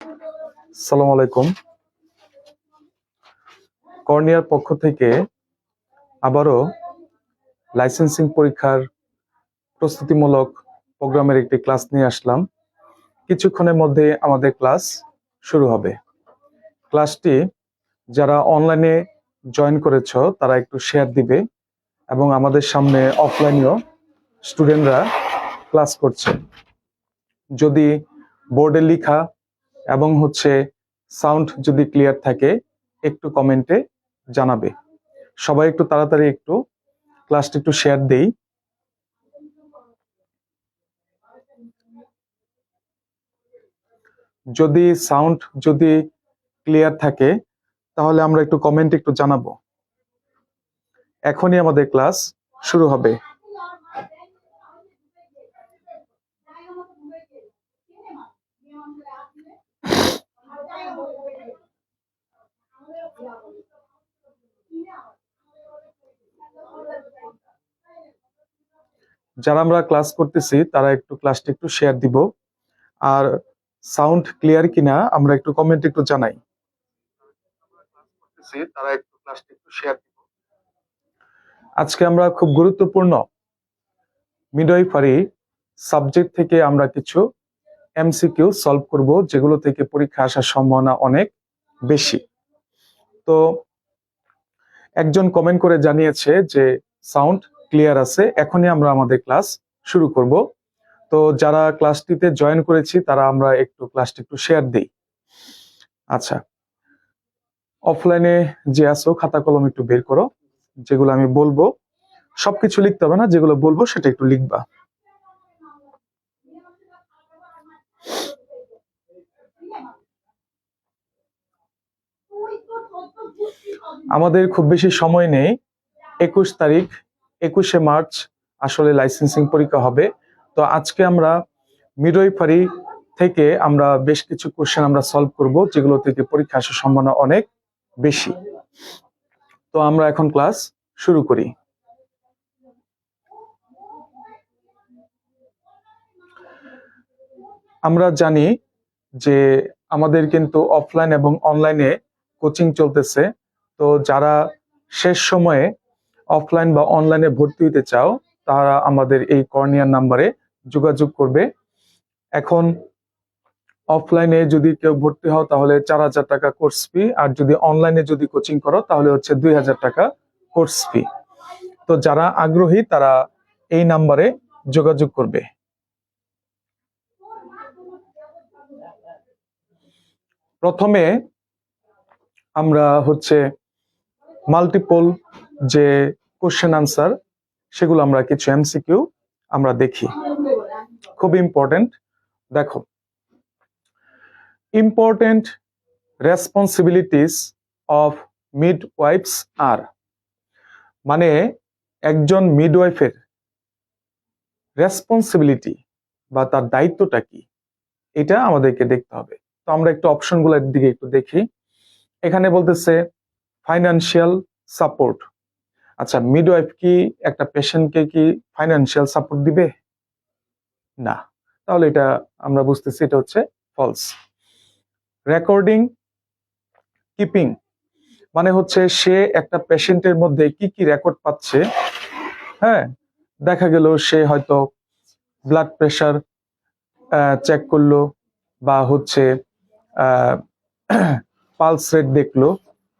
আসসালামু আলাইকুম। কর্নিয়ার পক্ষ থেকে আবারও লাইসেন্সিং পরীক্ষার প্রস্তুতিমূলক প্রোগ্রামের একটি ক্লাস নিয়ে আসলাম। কিছুক্ষণের মধ্যে আমাদের ক্লাস শুরু হবে। ক্লাসটি যারা অনলাইনে জয়েন করেছো তারা একটু শেয়ার দিবে এবং আমাদের সামনে অফলাইনেও স্টুডেন্টরা ক্লাস করছে। যদি বোর্ডে লেখা এবং সাউন্ড যদি ক্লিয়ার থাকে একটু কমেন্টে জানাবে। সবাই একটু তাড়াতাড়ি একটু ক্লাসটি একটু শেয়ার দেই। যদি সাউন্ড ক্লিয়ার থাকে তাহলে আমরা একটু কমেন্টে একটু জানাবো। এখনই আমাদের ক্লাস শুরু হবে। যারা আমরা ক্লাস করতেছি তারা একটু ক্লাসটি একটু শেয়ার দিব, আর সাউন্ড ক্লিয়ার কিনা আমরা একটু কমেন্টে একটু জানাই। তারা একটু ক্লাসটি একটু শেয়ার দিব। আজকে আমরা খুব গুরুত্বপূর্ণ মিডওয়াইফারি সাবজেক্ট থেকে আমরা কিছু এমসিকিউ সলভ করব, যেগুলো থেকে পরীক্ষা আসার সম্ভাবনা অনেক বেশি। তো একজন কমেন্ট করে জানিয়েছে যে সাউন্ড ক্লিয়ার আছে, এখনই আমরা আমাদের ক্লাস শুরু করব। তো যারা ক্লাসটিতে জয়েন করেছি তারা আমরা একটু ক্লাসটি একটু শেয়ার দেই। আচ্ছা, অফলাইনে যে আছো খাতা কলম একটু বের করো। যেগুলো আমি বলবো সবকিছু লিখতে হবে না, যেগুলো বলবো সেটা একটু লিখবা। আমাদের খুব বেশি সময় নেই। 21 মার্চ আসলে লাইসেন্সিং পরীক্ষা হবে। তো আজকে আমরা মিডওয়াইফারি থেকে আমরা বেশ কিছু কোশ্চেন আমরা সলভ করব, যেগুলো থেকে পরীক্ষা আসার সম্ভাবনা অনেক বেশি। তো আমরা এখন ক্লাস শুরু করি। আমরা জানি যে আমাদের কিন্তু অফলাইন এবং অনলাইনে কোচিং চলতেছে। তো যারা শেষ সময়ে অফলাইন বা অনলাইনে ভর্তি হতে চাও তারা আমাদের এই কর্নিয়ার নাম্বারে যোগাযোগ করবে। এখন অফলাইনে যদি কেউ ভর্তি হও তাহলে 4000 টাকা কোর্স ফি, আর যদি অনলাইনে যদি কোচিং করো তাহলে 2000 টাকা কোর্স ফি। তো যারা আগ্রহী তারা এই নাম্বারে যোগাযোগ করবে। প্রথমে আমরা মাল্টিপল যে কোশ্চেন আনসার সেগুলো আমরা কিছু এমসিকিউ আমরা দেখি, খুব ইম্পর্টেন্ট। দেখো, ইম্পর্টেন্ট রেসপন্সিবিলিটিস অফ মিডওয়াইফস আর, মানে একজন মিডওয়াইফের রেসপন্সিবিলিটি বা তার দায়িত্বটা কি, এটা আমাদেরকে দেখতে হবে। তো আমরা একটু অপশনগুলোর দিকে একটু দেখি। এখানে বলতেছে ফাইনান্সিয়াল সাপোর্ট। আচ্ছা, মিডওয়াইফ কি একটা পেশেন্টকে কি ফাইনান্সিয়াল সাপোর্ট দিবে? না। তাহলে এটা আমরা বুঝতেছি এটা ফলস। রেকর্ডিং কিপিং, মানে সে একটা পেশেন্টের মধ্যে কি কি রেকর্ড পাচ্ছে। হ্যাঁ, দেখা গেল সে হয়তো ব্লাড প্রেশার চেক করলো বা পালস রেট দেখলো,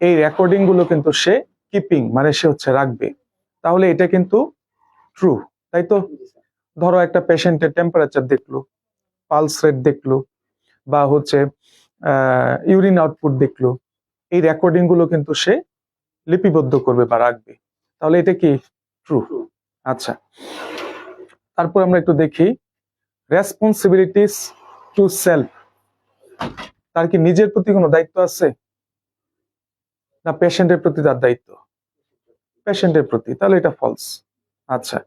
এই রেকর্ডিং গুলো কিন্তু সে কিপিং মানে সে রাখবে। তাহলে এটা কিন্তু ট্রু, তাই তো? ধরো একটা পেশেন্টের টেম্পারেচার দেখলো, পালস রেট দেখলো বা ইউরিন আউটপুট দেখলো, এই রেকর্ডিং গুলো কিন্তু সে লিপিবদ্ধ করবে বা রাখবে। তাহলে এটা কি ট্রু? আচ্ছা, তারপর আমরা একটু দেখি রেসপন্সিবিলিটিস টু সেলফ। তার কি নিজের প্রতি কোনো দায়িত্ব আছে, না পেশেন্টের প্রতি তার দায়িত্ব? পেশেন্টের প্রতি, তাহলে এটা ফলস। আচ্ছা,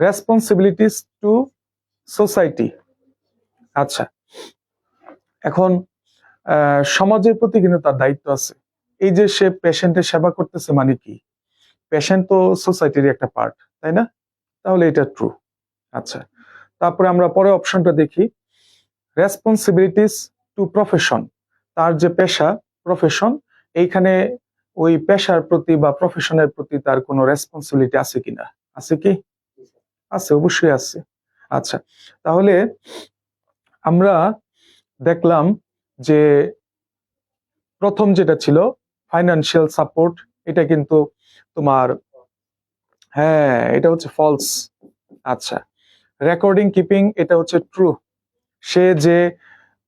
রেসপন্সিবিলিটিস টু সোসাইটি। আচ্ছা, এখন সমাজের প্রতি কিন্তু তার দায়িত্ব আছে। এই যে সে পেশেন্টের সেবা করতেছে, মানে কি পেশেন্ট তো সোসাইটির একটা পার্ট, তাই না? তাহলে এটা ট্রু। আচ্ছা, তারপরে আমরা পরে অপশনটা দেখি রেসপন্সিবিলিটিস টু প্রফেশন, তার যে পেশা প্রফেশন, এইখানে ওই পেশার প্রতি বা প্রফেশনের প্রতি তার কোনো রেসপন্সিবিলিটি আছে কিনা, আছে কি? আছে, অবশ্যই আছে। আচ্ছা, তাহলে আমরা দেখলাম যে প্রথম যেটা ছিল ফাইনান্সিয়াল সাপোর্ট, এটা কিন্তু তোমার, হ্যাঁ এটা হচ্ছে ফলস। আচ্ছা, রেকর্ডিং কিপিং এটা হচ্ছে ট্রু। সে যে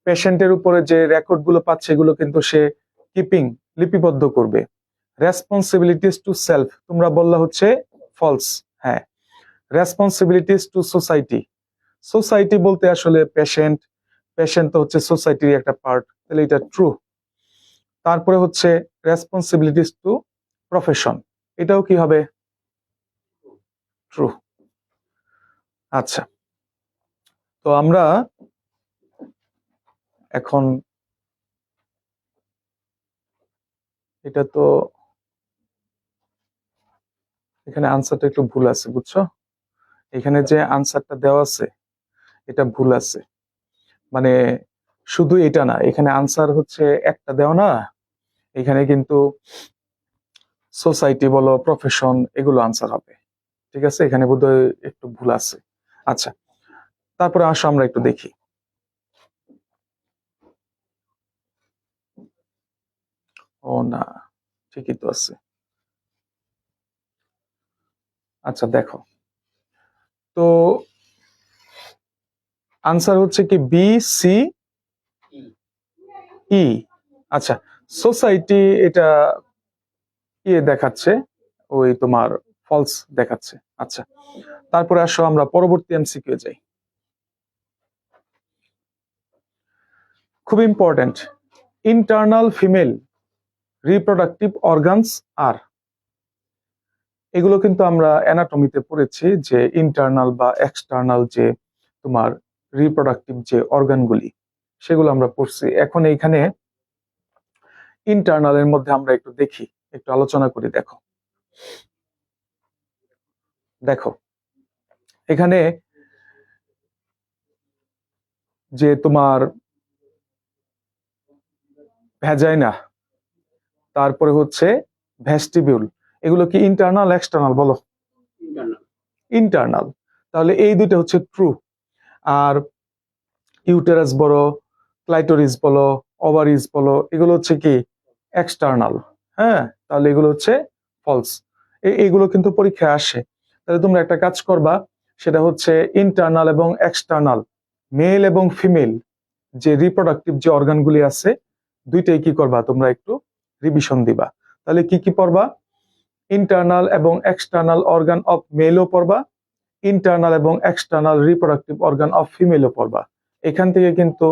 পেশেন্টের উপরে যে রেকর্ড গুলো পাচ্ছে এগুলো কিন্তু সে কিপিং, লিপিবদ্ধ করবে। রেসপন্সিবিলিটিস টু সেলফ তোমরা বললা হচ্ছে ফলস। হ্যাঁ, রেসপন্সিবিলিটিস টু সোসাইটি, সোসাইটি বলতে আসলে পেশেন্ট, পেশেন্ট তো হচ্ছে সোসাইটির একটা পার্ট, তাহলে এটা ট্রু। তারপরে হচ্ছে রেসপন্সিবিলিটিস টু প্রফেশন, এটাও কি হবে? ট্রু। আচ্ছা, তো আমরা এখন এটা তো এখানে আনসারটা একটু ভুল আছে, বুঝছো? এখানে যে আনসারটা দেওয়া আছে এটা ভুল আছে, মানে শুধু এটা না, এখানে আনসার হচ্ছে একটা দেওয়া না, এখানে কিন্তু সোসাইটি বলো প্রফেশন এগুলো আনসার হবে। ঠিক আছে, এখানে বোধহয় একটু ভুল আছে। আচ্ছা, তারপরে আসো আমরা একটু দেখি। ও না, ঠিকই তো আছে। আচ্ছা দেখো, তো আনসার হচ্ছে কি বি সি ই। আচ্ছা, সোসাইটি এটা ইয়ে দেখাচ্ছে, ওই তোমার ফলস দেখাচ্ছে। আচ্ছা, তারপরে আসো আমরা পরবর্তী এমসিকিউ যাই। খুব important, internal female reproductive organs আর, এগুলো কিন্তু আমরা অ্যানাটমিতে পড়েছি যে ইন্টারনাল বা এক্সটার্নাল যে তোমার রিপ্রোডাক্টিভ যে অর্গানগুলি সেগুলো আমরা পড়ছি। এখন এইখানে ইন্টারনালের মধ্যে আমরা একটু দেখি, একটু আলোচনা করি। দেখো দেখো এখানে যে তোমার ভ্যাজাইনা, তারপরে হচ্ছে ভেস্টিবিউল, এগুলো কি ইন্টারনাল এক্সটার্নাল বলো? ইন্টারনাল। তাহলে এই দুইটা হচ্ছে ট্রু। আর ইউটেরাস বলো, ক্লাইটোরিস বলো, ওভারিস বলো, এগুলো হচ্ছে কি এক্সটার্নাল। হ্যাঁ, তাহলে এগুলো হচ্ছে ফলস। এইগুলো কিন্তু পরীক্ষায় আসে। তাহলে তোমরা একটা কাজ করবা, সেটা হচ্ছে ইন্টারনাল এবং এক্সটার্নাল, মেল এবং ফিমেল যে রিপ্রোডাক্টিভ যে অর্গানগুলি আছে দুইটাই কি করবা তোমরা একটু রিভিশন দিবা। তাহলে কি কি পড়বা? ইন্টারনাল এবং এক্সটার্নাল অর্গান অফ মেলও পড়বা, ইন্টারনাল এবং এক্সটার্নাল রিপ্রোডাক্টিভ অর্গান অফ ফিমেলও পড়বা। এখান থেকে কিন্তু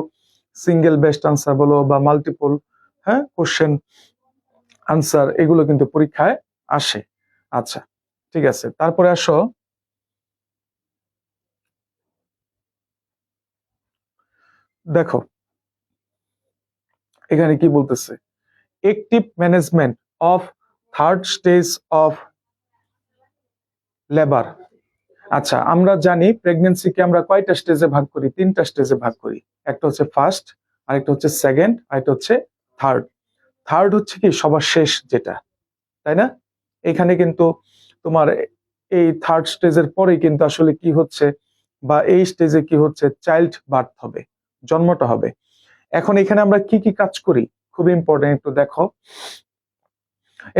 সিঙ্গেল বেস্ট আনসার বলো বা মাল্টিপল, হ্যাঁ, কোশ্চেন আনসার এগুলো কিন্তু পরীক্ষায় আসে। আচ্ছা, ঠিক আছে, তারপরে আসো দেখো এখানে কি বলতেছে, active management of third stage of labour. আচ্ছা, আমরা জানি প্রেগনেন্সিকে আমরা কয়টা স্টেজে ভাগ করি? তিনটা স্টেজে ভাগ করি। একটা হচ্ছে ফার্স্ট, আরেকটা হচ্ছে সেকেন্ড, আরেকটা হচ্ছে থার্ড। থার্ড হচ্ছে কি সবার শেষ যেটা, তাই না? এখানে কিন্তু তোমার এই থার্ড স্টেজের পরেই কিন্তু আসলে কি হচ্ছে, বা এই স্টেজে কি হচ্ছে, চাইল্ড বার্থ হবে, জন্মটা হবে। এখন এখানে আমরা কি কি কাজ করি, খুব ইম্পর্টেন্ট, একটু দেখো।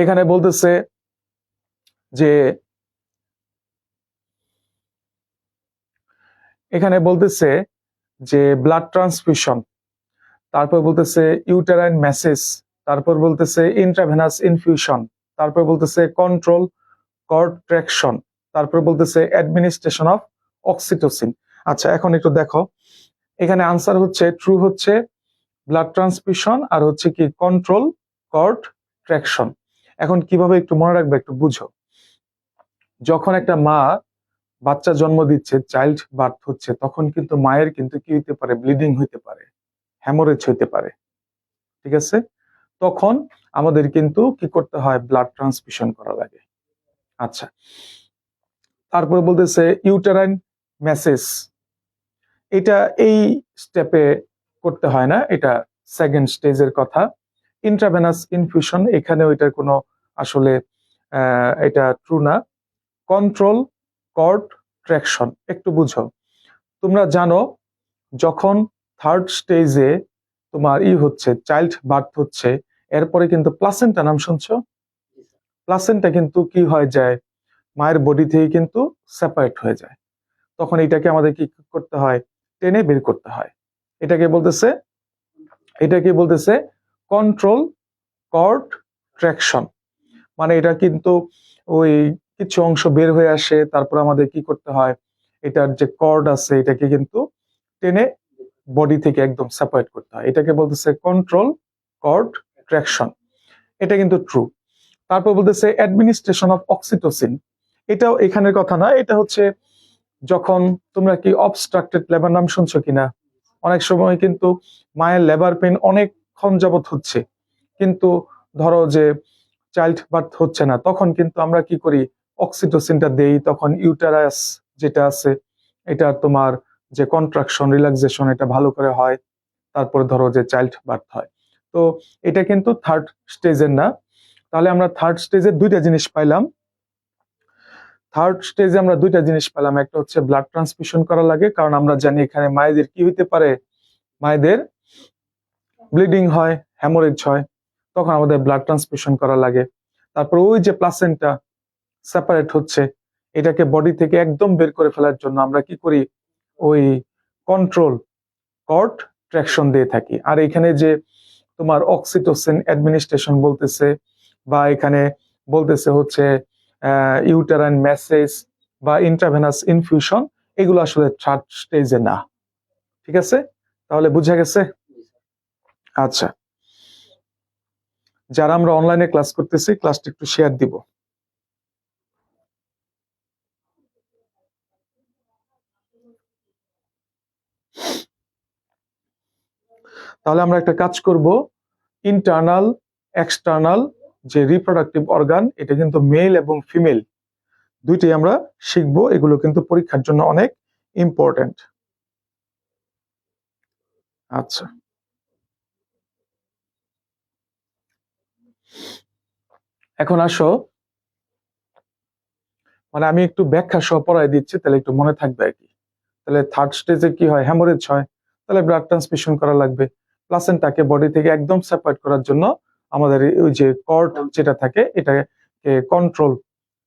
এখানে বলতেছে যে, এখানে বলতেছে যে ব্লাড ট্রান্সফিউশন, তারপর বলতেছে ইউটেরাইন মেসেজ, তারপর বলতেছে ইন্ট্রাভেনাস ইনফিউশন, তারপর বলতেছে কন্ট্রোল কন্ট্রাকশন, তারপর বলতেছে অ্যাডমিনিস্ট্রেশন অফ অক্সিটোসিন। আচ্ছা, এখন একটু দেখো, এখানে আনসার হচ্ছে ট্রু হচ্ছে ব্লাড ট্রান্সফিউশন আর হচ্ছে কি কন্ট্রোল কন্ট্রাকশন। এখন কিভাবে একটু মনে রাখবে, একটু বুঝো। যখন একটা মা বাচ্চা জন্ম দিচ্ছে, চাইল্ড বার্থ হচ্ছে, তখন কিন্তু মায়ের কিন্তু কি হইতে পারে, ব্লিডিং হইতে পারে, হ্যামোরেজ হইতে পারে। ঠিক আছে, তখন আমাদের কিন্তু কি করতে হয়, ব্লাড ট্রান্সফিউশন করা লাগে। আচ্ছা, তারপরে বলতেছে ইউটেরাইন মেসেজ, এটা এই স্টেপে করতে হয় না, এটা সেকেন্ড স্টেজের কথা। ইন্ট্রাভেনাস ইনফিউশন, এখানেও এটার কোনো আসলে এটা ট্রু না। কন্ট্রোল কর্ড ট্র্যাকশন, একটু বুঝো। তোমরা জানো যখন থার্ড স্টেজে তোমার হচ্ছে, চাইল্ড বার্থ হচ্ছে, এরপরে কিন্তু প্লাসেন্টা নাম শুনছো? প্লাসেন্টা কিন্তু কি হয়ে যায়, মায়ের বডি থেকে কিন্তু সেপারেট হয়ে যায়। তখন এটাকে আমাদের কি করতে হয়, টেনে বের করতে হয়। এটাকে বলতেছে কন্ট্রোল কর্ড ট্র্যাকশন। মানে এটা কিন্তু ওই কিছু অংশ বের হয়ে আসে, তারপর আমাদের কি করতে হয়, এটার যে কর্ড আছে এটাকে কিন্তু টেনে বডি থেকে একদম সেপারেট করতে হয়। এটাকে বলতেছে কন্ট্রোল কর্ড ট্র্যাকশন। এটা কিন্তু ট্রু। তারপর বলতেছে অ্যাডমিনিস্ট্রেশন অফ অক্সিটোসিন, এটাও এখানের কথা না, এটা হচ্ছে যখন তোমরা কি অবস্ট্রাক্টেড লেবার নাম শুনছো কিনা? অনেক সময় কিন্তু মায়ের লেবার পেন অনেকক্ষণ যাবত হচ্ছে, কিন্তু ধরো যে চাইল্ড বার্থ হচ্ছে না, তখন কিন্তু আমরা কি করি, অক্সিটোসিনটা দেই, তখন ইউটারাস যেটা আছে এটা তোমার যে কন্ট্রাকশন রিল্যাক্সেশন এটা ভালো করে হয়, তারপরে ধরো যে চাইল্ড বার্থ হয়। তো এটা কিন্তু থার্ড স্টেজের না। তাহলে আমরা থার্ড স্টেজের দুইটা জিনিস পাইলাম। একটা হচ্ছে ব্লাড ট্রান্সফিউশন করা লাগে, কারণ আমরা জানি এখানে মায়েদের কি হইতে পারে, মায়েদের ব্লিডিং হয়, হ্যামোরেজ হয়, তখন আমাদের ব্লাড ট্রান্সফিউশন করা লাগে। তারপর ওই যে প্লাসেন্টা সেপারেট হচ্ছে, এটাকে বডি থেকে একদম বের করে ফেলার জন্য আমরা কি করি, ওই কন্ট্রোল কর্ড ট্র্যাকশন দিয়ে থাকি। আর এখানে যে তোমার অক্সিটোসিন অ্যাডমিনিস্ট্রেশন বলতেছে, বা এখানে বলতেছে হচ্ছে ইউটেরাইন মেসেজ বা ইন্ট্রাভেনাস ইনফিউশন, এগুলো আসলে থার্ড স্টেজে না। ঠিক আছে, তাহলে বুঝা গেছে? আচ্ছা, যারা আমরা অনলাইনে ক্লাস করতেছি ক্লাসটা একটু শেয়ার দিব। তাহলে আমরা একটা কাজ করব, ইন্টারনাল এক্সটার্নাল যে রিপ্রোডাক্টিভ অর্গান, এটা কিন্তু মেল এবং ফিমেল দুইটাই আমরা শিখবো। এগুলো কিন্তু পরীক্ষার জন্য অনেক ইম্পর্টেন্ট। আচ্ছা, এখন আসো, মানে আমি একটু ব্যাখ্যা সহ পড়াই দিচ্ছি, তাহলে একটু মনে থাকবে আর কি। তাহলে থার্ড স্টেজে কি হয়, হ্যামোরেজ হয়, তাহলে ব্লাড ট্রান্সফিউশন করা লাগবে। প্লাসেন্টাকে বডি থেকে একদম সেপারেট করার জন্য আমাদের ওই যে কর্ড যেটা থাকে এটাকে কন্ট্রোল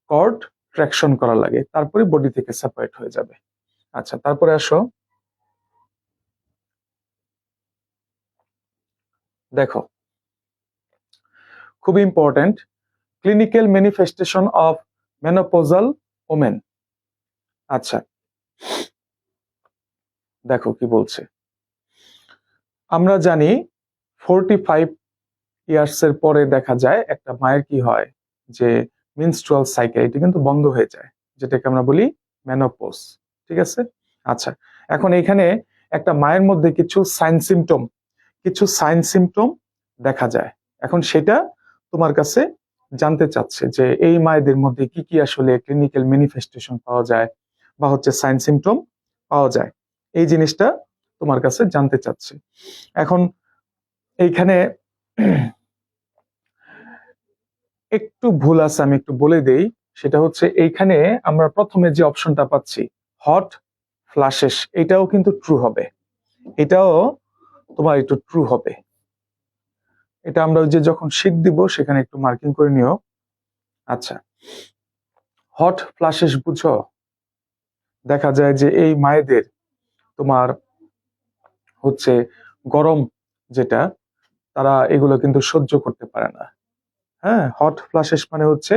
কর্ড ট্র্যাকশন করা লাগে, তারপরে বডি থেকে সেপারেট হয়ে যাবে। আচ্ছা, তারপরে আসো, দেখো খুব important, clinical manifestation of menopausal women. আচ্ছা, দেখো কি বলছে। আমরা জানি 45 ইয়ার্স এর পরে দেখা যায় একটা মায়ের কি হয়, যে মিনস্ট্রুয়াল সাইকেল এটা কিন্তু বন্ধ হয়ে যায়, যেটাকে আমরা বলি মেনোপজ। ঠিক আছে, আচ্ছা, এখন এখানে একটা মায়ের মধ্যে কিছু সাইন সিমটম দেখা যায়। এখন সেটা তোমার কাছে জানতে চাচ্ছে যে এই মায়েদের মধ্যে কি কি আসলে ক্লিনিক্যাল ম্যানিফেস্টেশন পাওয়া যায়, বা হচ্ছে সাইন সিমটম পাওয়া যায়, এই জিনিসটা তোমার কাছে জানতে চাচ্ছে। এখন এইখানে একটু ভুল আছে, আমি একটু বলে দেই। সেটা হচ্ছে এইখানে আমরা প্রথমে যে অপশনটা পাচ্ছি হট ফ্ল্যাশেস, এটাও কিন্তু ট্রু হবে, এটাও তোমার একটু ট্রু হবে। এটা আমরা যে যখন শীট দিব সেখানে একটু মার্কিং করে নিও। আচ্ছা, হট ফ্ল্যাশেস বুঝো, দেখা যায় যে এই মায়েদের তোমার হচ্ছে গরম যেটা, তারা এগুলো কিন্তু সহ্য করতে পারে না। হ্যাঁ, হট ফ্ল্যাশেস মানে হচ্ছে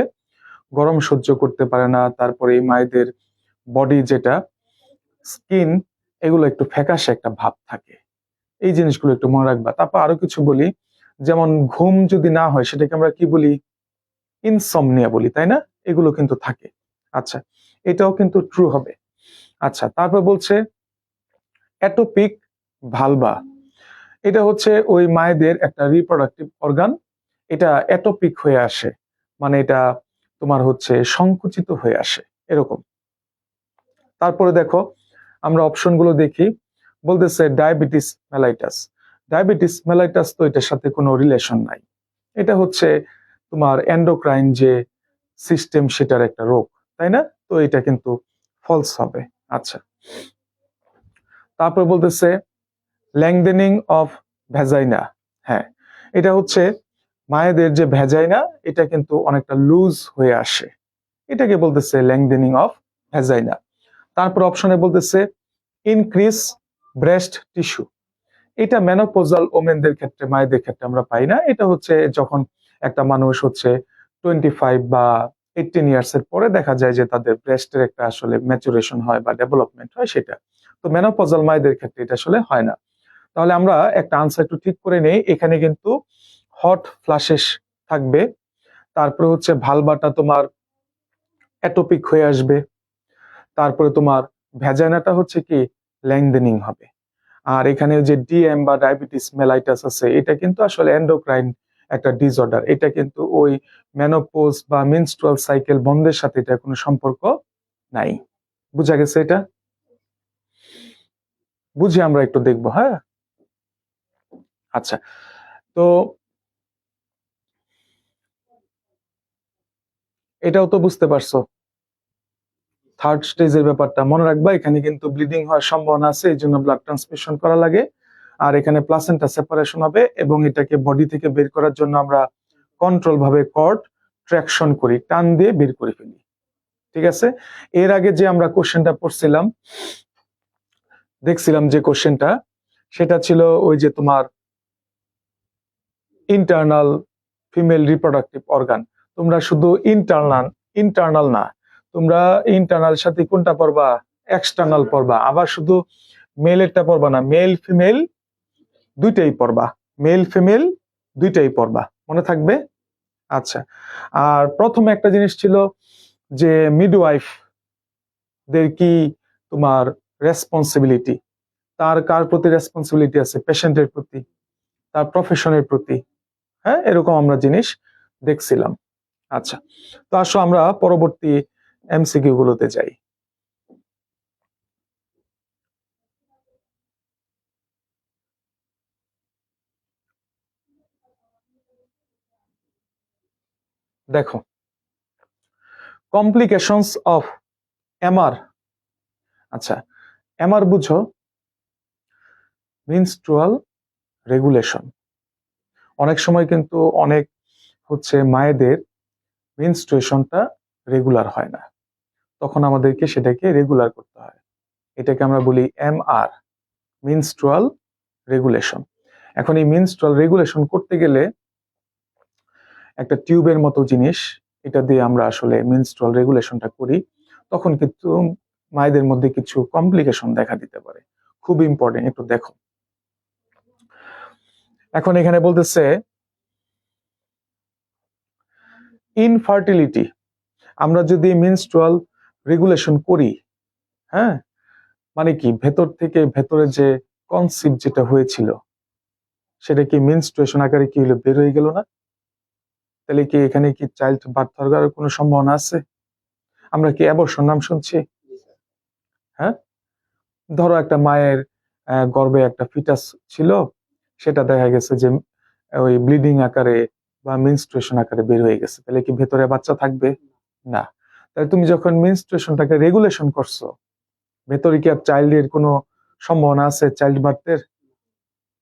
গরম সহ্য করতে পারে না। তারপরে এই মায়েদের বডি যেটা স্কিন, এগুলো একটু ফ্যাকাশে একটা ভাব থাকে। এই জিনিসগুলো একটু মনে রাখবা। তারপর আরো কিছু বলি, যেমন ঘুম যদি না হয় সেটাকে আমরা কি বলি, ইনসমনিয়া বলি, তাই না? এগুলো কিন্তু থাকে। আচ্ছা, এটাও কিন্তু ট্রু হবে। আচ্ছা, তারপর বলছে অ্যাটোপিক ভালভা, এটা হচ্ছে ওই মায়েদের একটা রিপ্রোডাক্টিভ অর্গান, এটা অ্যাটোপিক হয়ে আসে, মানে এটা তোমার হচ্ছে সংকুচিত হয়ে আসে এরকম। তারপরে দেখো আমরা অপশনগুলো দেখি, বলতেছে ডায়াবেটিস মেলাইটাস। ডায়াবেটিস মেলাইটাস তো এটার সাথে কোনো রিলেশন নাই, এটা হচ্ছে তোমার এন্ডোক্রাইন যে সিস্টেম সেটার একটা রোগ, তাই না? তো এটা কিন্তু ফলস হবে। আচ্ছা, তারপর বলতেছে ল্যাংদেনিং অফ ভ্যাজাইনা। হ্যাঁ, এটা হচ্ছে মায়েদের যে ভ্যাজাইনা এটা কিন্তু অনেকটা লুজ হয়ে আসে, এটাকে বলতেছে ল্যাংদেনিং অফ ভ্যাজাইনা। তারপর অপশনে বলতেছে ইনক্রিজ ব্রেস্ট টিস্যু। এটা মেনোপজাল ওমেনদের ক্ষেত্রে, মায়েদের ক্ষেত্রে আমরা পাই না। এটা হচ্ছে যখন একটা মানুষ হচ্ছে 25 বা 18 ইয়ার্স এর পরে দেখা যায় যে তাদের ব্রেস্টের একটা আসলে ম্যাচুরেশন হয় বা ডেভেলপমেন্ট হয়, সেটা। তো মেনোপজাল মায়েদের ক্ষেত্রে এটা আসলে হয় না। তাহলে আমরা একটা আনসার একটু ঠিক করে নেই। এখানে কিন্তু হট ফ্লাশেস থাকবে, তারপরে হচ্ছে ভালবাটা তোমার অ্যাটোপিক হয়ে আসবে, তারপরে তোমার ভ্যাজাইনাটা হচ্ছে কি ল্যাংদেনিং হবে। আর এখানে যে ডিএম বা ডায়াবেটিস মেলাইটাস আছে, এটা কিন্তু আসলে এন্ডোক্রাইন একটা ডিসঅর্ডার। এটা কিন্তু ওই মেনোপজ বা মেনস্ট্রুয়াল সাইকেল বন্ধের সাথে এটা কোনো সম্পর্ক নাই। বুঝা গেছে? এটা বুঝি আমরা একটু দেখবো। হ্যাঁ, আচ্ছা, তো এটাও তো বুঝতে পারছো থার্ড স্টেজের ব্যাপারটা মনে রাখবা। এখানে কিন্তু ব্লিডিং হওয়ার সম্ভাবনা আছে, এই জন্য ব্লাড ট্রান্সমিশন করা লাগে। আর এখানে প্লাসেন্টা সেপারেশন হবে এবং এটাকে বডি থেকে বের করার জন্য আমরা কন্ট্রোল ভাবে কর্ড ট্র্যাকশন করি, টান দিয়ে বের করে ফেলি। ঠিক আছে? এর আগে যে আমরা কোশ্চেনটা পড়ছিলাম, দেখছিলাম যে কোশ্চেনটা, সেটা ছিল ওই যে তোমার ইন্টারনাল ফিমেল রিপ্রোডাক্টিভ অর্গান। তোমরা শুধু ইন্টারনাল ইন্টারনাল না, তোমরা ইন্টারনাল সাথে কোনটা পড়বা? এক্সটার্নাল পড়বা। আবার শুধু মেলেরটা পড়বা না, মেল ফিমেল দুইটাই পড়বা, মেল ফিমেল দুইটাই পড়বা, মনে থাকবে? আচ্ছা, আর প্রথমে একটা জিনিস ছিল যে মিডওয়াইফ দের কি তোমার রেসপন্সিবিলিটি, তার কার প্রতি রেসপন্সিবিলিটি আছে? পেশেন্টের প্রতি, তার প্রফেশনের প্রতি। হ্যাঁ, এরকম আমরা জিনিস দেখছিলাম। আচ্ছা, তো আসো আমরা পরবর্তী এমসিকিউ গুলোতে যাই। দেখো, কমপ্লিকেশনস অফ এমআর। আচ্ছা, এমআর বুঝো, মেনস্ট্রুয়াল রেগুলেশন। অনেক সময় কিন্তু অনেক হচ্ছে মায়েদের মেনস্ট্রুয়েশনটা রেগুলার হয় না, তখন আমাদেরকে সেটাকে রেগুলার করতে হয়। এটাকে আমরা বলি এমআর, মেনস্ট্রুয়াল রেগুলেশন। এখন এই মেনস্ট্রুয়াল রেগুলেশন করতে গেলে একটা টিউবের মতো জিনিস, এটা দিয়ে আমরা আসলে মেনস্ট্রুয়াল রেগুলেশনটা করি। তখন কিন্তু মায়েদের মধ্যে কিছু কমপ্লিকেশন দেখা দিতে পারে। খুব ইম্পর্টেন্ট, একটু দেখো। এখন এখানে বলতেছে ইনফার্টিলিটি। আমরা যদি মেনস্ট্রুয়াল রেগুলেশন করি, হ্যাঁ, মানে কি ভেতর থেকে ভেতরে যে কনসিভ যেটা হয়েছিল সেটা কি মেনস্ট্রুয়েশন আকারে কি হলো, বের হয়ে গেল না? তাহলে কি এখানে কি চাইল্ড বার্থ হওয়ার কোনো সম্ভাবনা আছে? আমরা কি অ্যাবর্শন নাম শুনছি? হ্যাঁ, ধরো একটা মায়ের গর্ভে একটা ফিটাস ছিল, সেটা দেখা গেছে যে ওই ব্লিডিং আকারে বা মেনস্ট্রুয়েশন আকারে বের হয়ে গেছে, তাহলে কি ভেতরে বাচ্চা থাকবে? না। তাহলে তুমি যখন মেনস্ট্রুয়েশনটাকে রেগুলেশন করছো, ভেতরে কি আর চাইল্ডের কোনো সম্ভাবনা আছে, চাইল্ড বার্থের?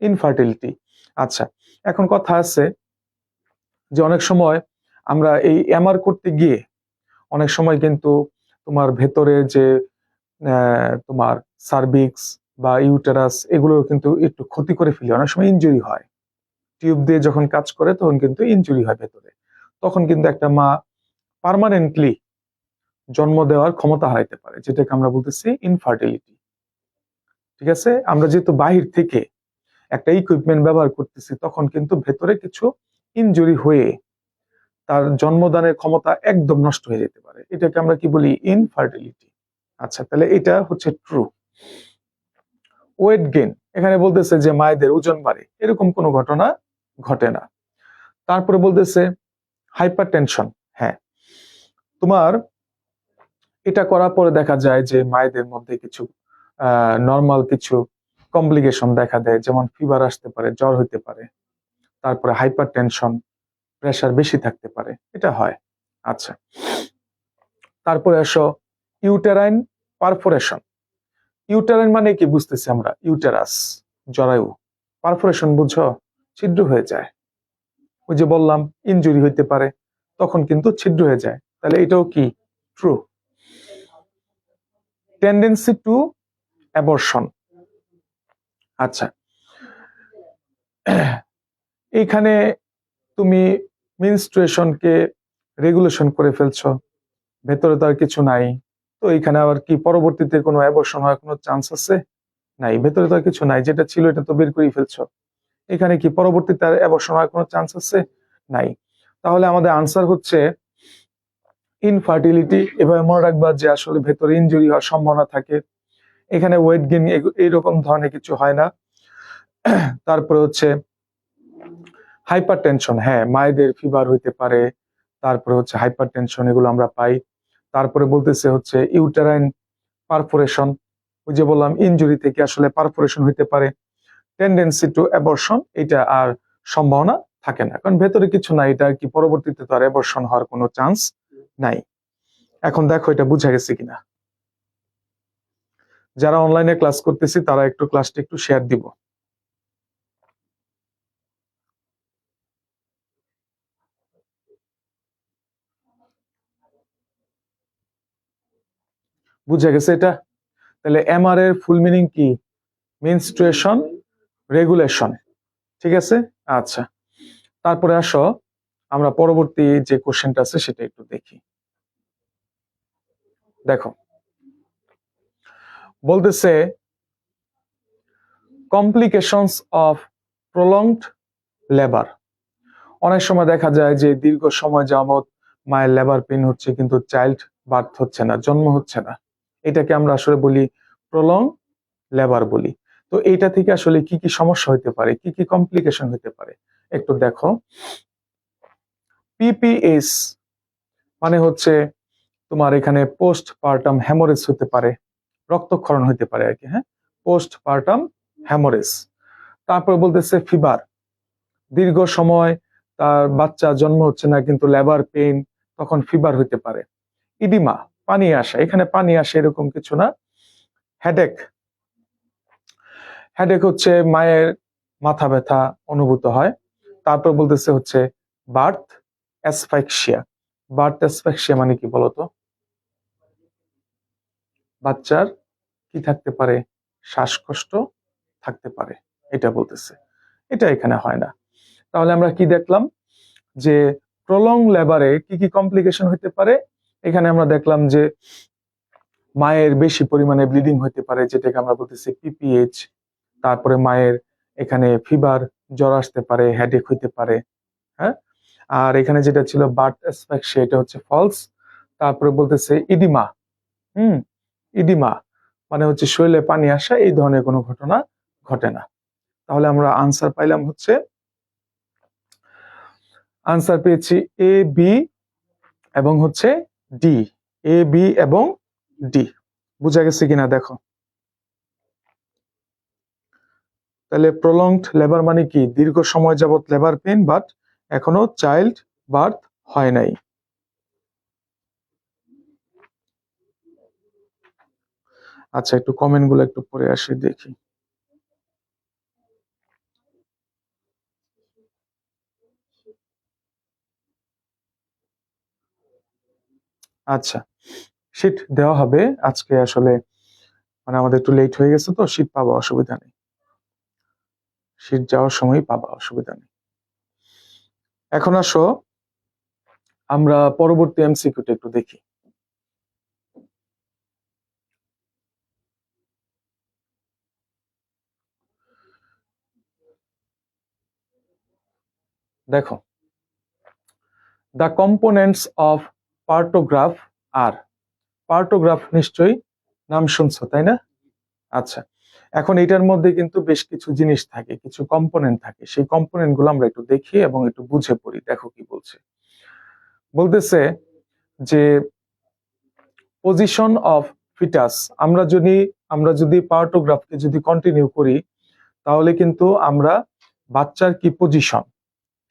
ইনফার্টিলিটি। আচ্ছা, এখন কথা আছে যে অনেক সময় আমরা এই এমআর করতে গিয়ে অনেক সময় কিন্তু তোমার ভেতরে যে তোমার সার্ভিক্স বা ইউটেরাস এগুলোর কিন্তু একটু ক্ষতি করে ফেলি, অনেক সময় ইনজুরি হয়। টিউব দিয়ে যখন কাজ করে তখন কিন্তু ইনজুরি হয় ভেতরে, তখন কিন্তু একটা মা পার্মানেন্টলি জন্ম দেওয়ার ক্ষমতা হারাইতে পারে, যেটাকে আমরা বলতেছি ইনফার্টিলিটি। ঠিক আছে? আমরা যেহেতু বাহির থেকে একটা ইকুইপমেন্ট ব্যবহার করতেছি, তখন কিন্তু ভেতরে কিছু ইনজুরি হয়ে তার জন্মদানের ক্ষমতা একদম নষ্ট হয়ে যেতে পারে, এটাকে আমরা কি বলি? ইনফার্টিলিটি। আচ্ছা, তাহলে এটা হচ্ছে ট্রু। ওয়েট গেইন, এখানে বলতেছে যে মায়েদের ওজন বাড়ে, এরকম কোনো ঘটনা ঘটে না। তারপরে বলতেছে হাইপার টেনশন। হ্যাঁ, তোমার এটা করার পরে দেখা যায় যে মায়েদের মধ্যে কিছু নর্মাল কিছু কমপ্লিকেশন দেখা দেয়, যেমন ফিভার আসতে পারে, জ্বর হইতে পারে, তারপরে হাইপার টেনশন, প্রেশার বেশি থাকতে পারে, এটা হয়। আচ্ছা, তারপরে আসো ইউটেরাইন পারফোরেশন। ইউটেরাইন মানে কি বুঝতেছি আমরা, ইউটেরাস, জরায়ু। পারফোরেশন বুঝো, ছিদ্র হয়ে যায়। ওই যে বললাম ইনজুরি হইতে পারে, তখন কিন্তু ছিদ্র হয়ে যায়, তাহলে এটাও কি ট্রু। Tendency two abortion. আচ্ছা, এইখানে তুমি মিনস্ট্রুয়েশনকে রেগুলেশন করে ফেলছো, ভেতরে তো আর কিছু নাই, তো এইখানে আবার কি পরবর্তীতে কোনো অ্যাবর্শন হওয়ার কোনো চান্স আছে? নাই, ভেতরে তো আর কিছু নাই, যেটা ছিল এটা তো বের করে ফেলছো, এখানে কি পরবর্তীতে আর অ্যাবর্শন হওয়ার কোনো চান্স আছে? নাই। তাহলে আমাদের আনসার হচ্ছে ইনফার্টিলিটি। এভাবে মনে রাখবা যে আসলে ভেতরে ইনজুরি হওয়ার সম্ভাবনা থাকে, এখানে ওয়েট গেইন এইরকম ধরনের কিছু হয় না। তারপরে হচ্ছে হাইপার টেনশন, হ্যাঁ মায়েদের ফিভার হইতে পারে, তারপরে হচ্ছে হাইপার টেনশন, এগুলো আমরা পাই। তারপরে বলতেছে হচ্ছে ইউটেরাইন পারফোরেশন, ওই যে বললাম ইনজুরি থেকে আসলে পারফোরেশন হইতে পারে। টেন্ডেন্সি টু অ্যাবর্শন, এটা আর সম্ভাবনা থাকে না, কারণ ভেতরে কিছু নাই, এটা কি পরবর্তীতে তো আর অ্যাবর্শন হওয়ার কোনো চান্স নাই। এখন দেখো এটা বুঝা গেছে কিনা। যারা অনলাইনে ক্লাস করতেছি তারা একটু ক্লাসটা একটু শেয়ার দিব। বুঝা গেছে এটা? তাহলে এমআর এর ফুল মিনিং কি? মেনস্ট্রুয়েশন রেগুলেশন, ঠিক আছে। আচ্ছা, তারপরে আসো আমরা পরবর্তী যে কোশ্চেনটা আছে সেটা একটু দেখি। দেখো বলতেছে কমপ্লিকেশনস অফ প্রলংড লেবার। অনেক সময় দেখা যায় যে দীর্ঘ সময় যাবত মায়ের লেবার পেইন হচ্ছে, কিন্তু চাইল্ড বার্থ হচ্ছে না, জন্ম হচ্ছে না, এটাকে আমরা আসলে বলি প্রলং লেবার বলি। তো এইটা থেকে আসলে কি কি সমস্যা হতে পারে, কি কি কমপ্লিকেশন হতে পারে একটু দেখো। পিপিএস মানে হচ্ছে তোমার এখানে পোস্ট পার্টাম হ্যামোরেজ হতে পারে, রক্তক্ষরণ হতে পারে আর কি, হ্যাঁ, পোস্ট পার্টাম হ্যামোরেজ। তারপর বলতেছে ফিভার, দীর্ঘ সময় তার বাচ্চা জন্ম হচ্ছে না কিন্তু লেবার পেইন, তখন ফিভার হইতে পারে। ইডিমা, পানি আসে, এখানে পানি আসে এরকম কিছু না। হেডেক, হেডেক হচ্ছে মায়ের মাথা ব্যথা অনুভূত হয়। তারপর বলতেছে হচ্ছে বার্থ অ্যাসফাইক্সিয়া। বার্থ অ্যাসফাইক্সিয়া মানে কি বলতো? বাচ্চার কি থাকতে পারে? শ্বাসকষ্ট থাকতে পারে, এটা বলতেছে। এটা এখানে হয় না। তাহলে আমরা কি দেখলাম যে প্রলং লেবারে কি কি কমপ্লিকেশন হতে পারে। এখানে আমরা দেখলাম যে মায়ের বেশি পরিমাণে ব্লিডিং হতে পারে, যেটাকে আমরা বলতেছি পিপিএইচ। তারপরে মায়ের এখানে ফিভার, জ্বর আসতে পারে, হেডেক হইতে পারে, হ্যাঁ। আর এখানে যেটা ছিল বার্থ অ্যাসফাইক্সিয়া, এটা হচ্ছে ফলস। তারপরে বলতেছে ইডিমা, হুম, ইডিমা মানে হচ্ছে শরীরে পানি আসা, এই ধরনের কোনো ঘটনা ঘটে না। তাহলে আমরা আনসার পাইলাম হচ্ছে, আনসার পেয়েছি এ বি এবং হচ্ছে ডি, এ বি এবং ডি। বুঝা গেছে কিনা দেখো। তাহলে প্রলংড লেবার মানে কি? দীর্ঘ সময় যাবত লেবার পেইন, বাট এখনো চাইল্ড বার্থ হয় নাই। আচ্ছা, একটু কমেন্ট গুলো একটু পড়ে আসি দেখি। আচ্ছা, শীট দেওয়া হবে আজকে, আসলে মানে আমাদের একটু লেট হয়ে গেছে, তো শীট পাবা, অসুবিধা নেই, শীট যাওয়ার সময় পাবা, অসুবিধা নেই। এখন আসো আমরা পরবর্তী এমসিকিউটা একটু দেখি। দেখো, দ্য কম্পোনেন্টস অফ পার্টোগ্রাফ আর, পার্টোগ্রাফ নিশ্চয়ই নাম শুনছো তাই না? আচ্ছা, এখন এটার মধ্যে কিন্তু বেশ কিছু জিনিস থাকে, কিছু কম্পোনেন্ট থাকে, সেই কম্পোনেন্ট গুলো আমরা একটু দেখি এবং একটু বুঝে পড়ি। দেখো কি বলছে। বলতেছে যে পজিশন অফ ফিটাস, আমরা যদি আমরা যদি পার্টোগ্রাফকে যদি কন্টিনিউ করি তাহলে কিন্তু আমরা বাচ্চার কি পজিশন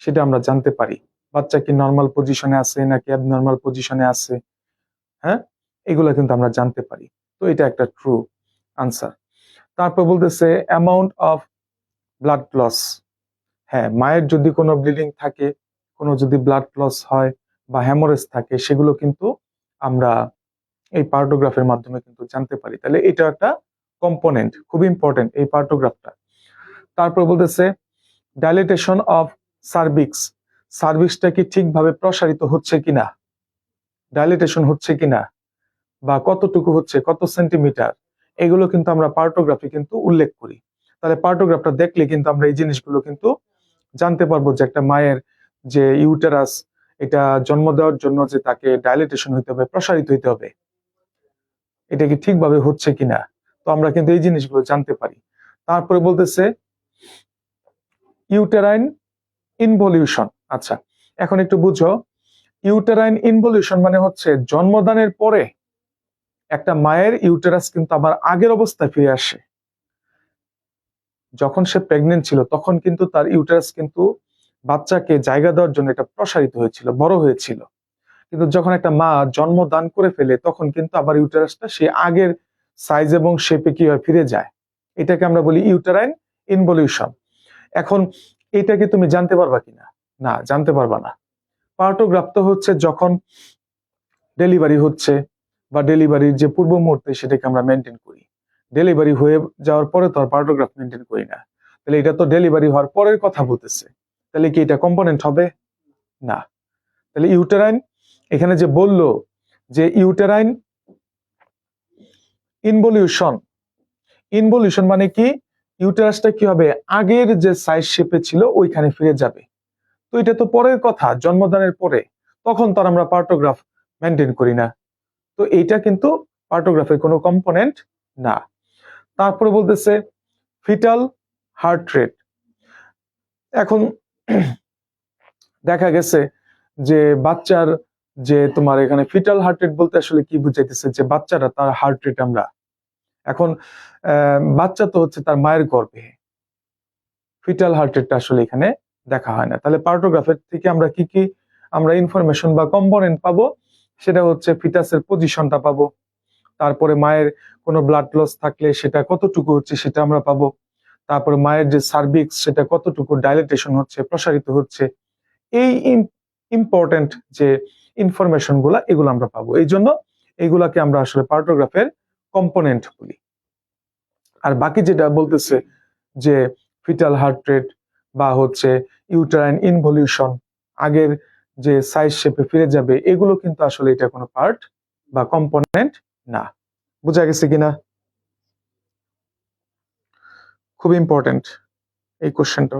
সেটা আমরা জানতে পারি। বাচ্চা কি নর্মাল পজিশনে আছে নাকি অ্যাবনর্মাল পজিশনে আছে, হ্যাঁ, এগুলা কিন্তু আমরা জানতে পারি। তো এটা একটা ট্রু আনসার। তারপর বলতেছে অ্যামাউন্ট অফ ব্লাড লস। হ্যাঁ, মায়ের যদি কোনো ব্লিডিং থাকে, কোনো যদি ব্লাড লস হয় বা হ্যামোরেজ থাকে, সেগুলো কিন্তু আমরা এই পার্টোগ্রাফের মাধ্যমে কিন্তু জানতে পারি। তাহলে এটা একটা কম্পোনেন্ট, খুব ইম্পর্টেন্ট এই পার্টোগ্রাফটা। তারপর বলতেছে ডাইলেটেশন অফ সার্ভিক্স। সার্ভিক্সটা কি ঠিকভাবে প্রসারিত হচ্ছে কিনা, ডাইলেটেশন হচ্ছে কিনা বা কতটুকু হচ্ছে, কত সেন্টিমিটার, এগুলো কিন্তু আমরা পার্টোগ্রাফি কিন্তু উল্লেখ করি। তাহলে পার্টোগ্রাফটা দেখলে কিন্তু আমরা এই জিনিসগুলো কিন্তু জানতে পারবো যে একটা মায়ের যে ইউটেরাস, এটা জন্ম দেওয়ার জন্য যে তাকে ডাইলেটেশন হইতে হবে, প্রসারিত হইতে হবে, এটা কি ঠিকভাবে হচ্ছে কিনা। তো আমরা কিন্তু এই জিনিসগুলো জানতে পারি। তারপরে বলতেছে ইউটেরাইন ইনভলিউশন। আচ্ছা, এখন একটু বুঝো, ইউটেরাইন ইনভলিউশন মানে হচ্ছে জন্মদানের পরে একটা মায়ের ইউটেরাস কিন্তু আবার আগের অবস্থায় ফিরে আসে। যখন সে প্রেগনেন্ট ছিল তখন কিন্তু তার ইউটেরাস কিন্তু বাচ্চাকে জায়গা দেওয়ার জন্য এটা প্রসারিত হয়েছিল, বড় হয়েছিল। কিন্তু যখন একটা মা জন্ম দান করে ফেলে তখন কিন্তু আবার ইউটেরাসটা সে আগের সাইজ এবং শেপে কি হয়, ফিরে যায়। এটাকে আমরা বলি ইউটেরাইন ইনভলিউশন। এখন এটাকে তুমি জানতে পারবা কিনা? না, জানতে পারবা না। পার্টোগ্রাফ তো হচ্ছে যখন ডেলিভারি হচ্ছে বা ডেলিভারির যে পূর্ব মুহূর্তে সেটাকে আমরা মেনটেন করি। ডেলিভারি হয়ে যাওয়ার পরে তো আর পার্টোগ্রাফ মেনটেন করি না। তাহলে এটা তো ডেলিভারি হওয়ার পরের কথা বলতেছে, তাহলে কি এটা কম্পোনেন্ট হবে? না। তাহলে ইউটেরাইন এখানে যে বললো যে ইউটেরাইন ইনভলিউশন, ইনভলিউশন মানে কি, ইউটেরাসটা কি হবে, আগের যে সাইজ শেপে ছিল ওইখানে ফিরে যাবে। তো এটা তো পরের কথা, জন্মদানের পরে, তখন তো আর আমরা পার্টোগ্রাফ মেনটেন করি না। তো এইটা কিন্তু পার্টোগ্রাফের কোনো কম্পোনেন্ট না। তারপরে বলতেছে ফিটাল হার্ট রেট। এখন দেখা গেছে যে বাচ্চার যে তোমার এখানে ফিটাল হার্ট রেট বলতে আসলে কি বুঝাইতেছে, যে বাচ্চারা তার হার্ট রেট আমরা এখন বাচ্চা তো হচ্ছে তার মায়ের গর্ভে, ফিটাল হার্ট রেটটা আসলে এখানে দেখা হয় না। তাহলে পার্টোগ্রাফের থেকে আমরা কি কি আমরা ইনফরমেশন বা কম্পোনেন্ট পাবো, সেটা হচ্ছে ফিটাসের পজিশনটা পাবো, তারপরে মায়ের কোনো ব্লাড লস থাকলে সেটা কতটুকু হচ্ছে সেটা আমরা পাবো, তারপরে মায়ের যে সার্ভিক্স সেটা কতটুকু ডাইলেটেশন হচ্ছে, প্রসারিত হচ্ছে, এই ইম্পর্টেন্ট যে ইনফরমেশন গুলা এগুলো আমরা পাবো। এই জন্য এগুলাকে আমরা আসলে পার্টোগ্রাফের কম্পোনেন্ট বলি। আর বাকি যেটা বলতেছে যে ফিটাল হার্ট রেট বা হচ্ছে ইউটেরাইন ইনভলিউশন, আগের যে সাইজ শেপে ফিরে যাবে, এগুলো কিন্তু আসলে এটা কোনো পার্ট বা কম্পোনেন্ট না। বোঝা গেছে কিনা? খুব ইম্পর্টেন্ট এই কোশ্চেনটা।